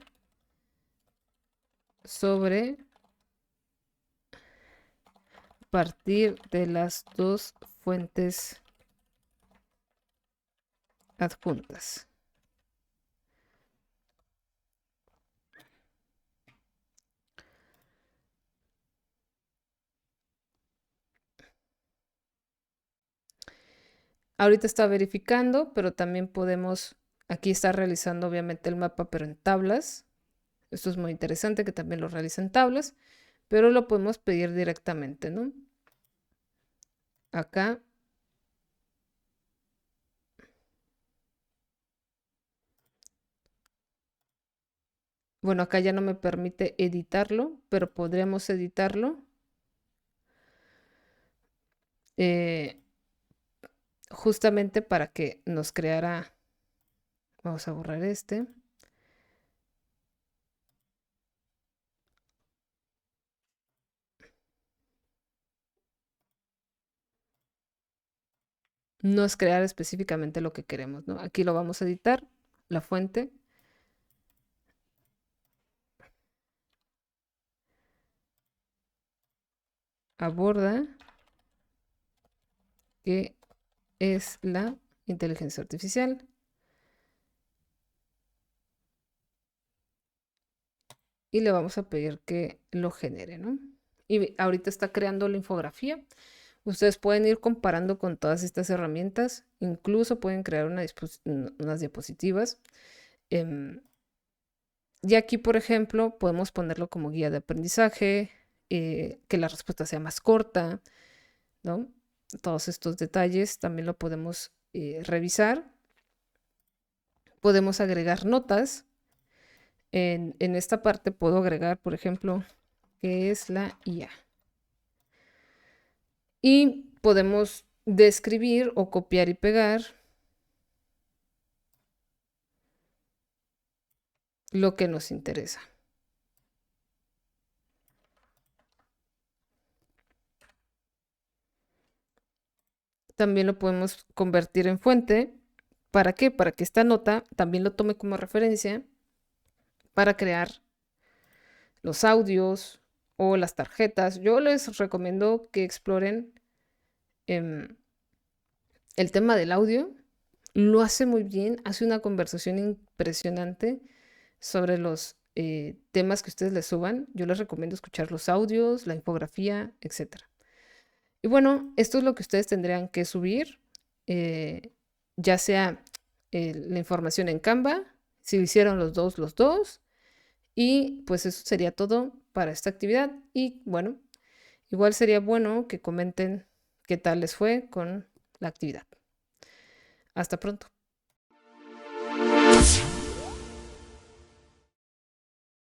sobre partir de las dos fuentes adjuntas. Ahorita está verificando, pero también podemos, aquí está realizando obviamente el mapa, pero en tablas. Esto es muy interesante que también lo realice en tablas, pero lo podemos pedir directamente, ¿no? Acá. Bueno, acá ya no me permite editarlo, pero podríamos editarlo. Justamente para que nos creara, vamos a borrar este. No es crear específicamente lo que queremos, ¿no? Aquí lo vamos a editar, la fuente. Aborda qué es la inteligencia artificial. Y le vamos a pedir que lo genere, ¿no? Y ahorita está creando la infografía. Ustedes pueden ir comparando con todas estas herramientas. Incluso pueden crear unas diapositivas. Y aquí, por ejemplo, podemos ponerlo como guía de aprendizaje, que la respuesta sea más corta, ¿no? Todos estos detalles también lo podemos revisar. Podemos agregar notas. En esta parte puedo agregar, por ejemplo, qué es la IA. Y podemos describir o copiar y pegar lo que nos interesa. También lo podemos convertir en fuente. ¿Para qué? Para que esta nota también lo tome como referencia para crear los audios o las tarjetas. Yo les recomiendo que exploren el tema del audio. Lo hace muy bien, hace una conversación impresionante sobre los temas que ustedes les suban. Yo les recomiendo escuchar los audios, la infografía, etc. Y bueno, esto es lo que ustedes tendrían que subir, ya sea la información en Canva, si lo hicieron los dos, y pues eso sería todo para esta actividad. Y bueno, igual sería bueno que comenten qué tal les fue con la actividad. Hasta pronto.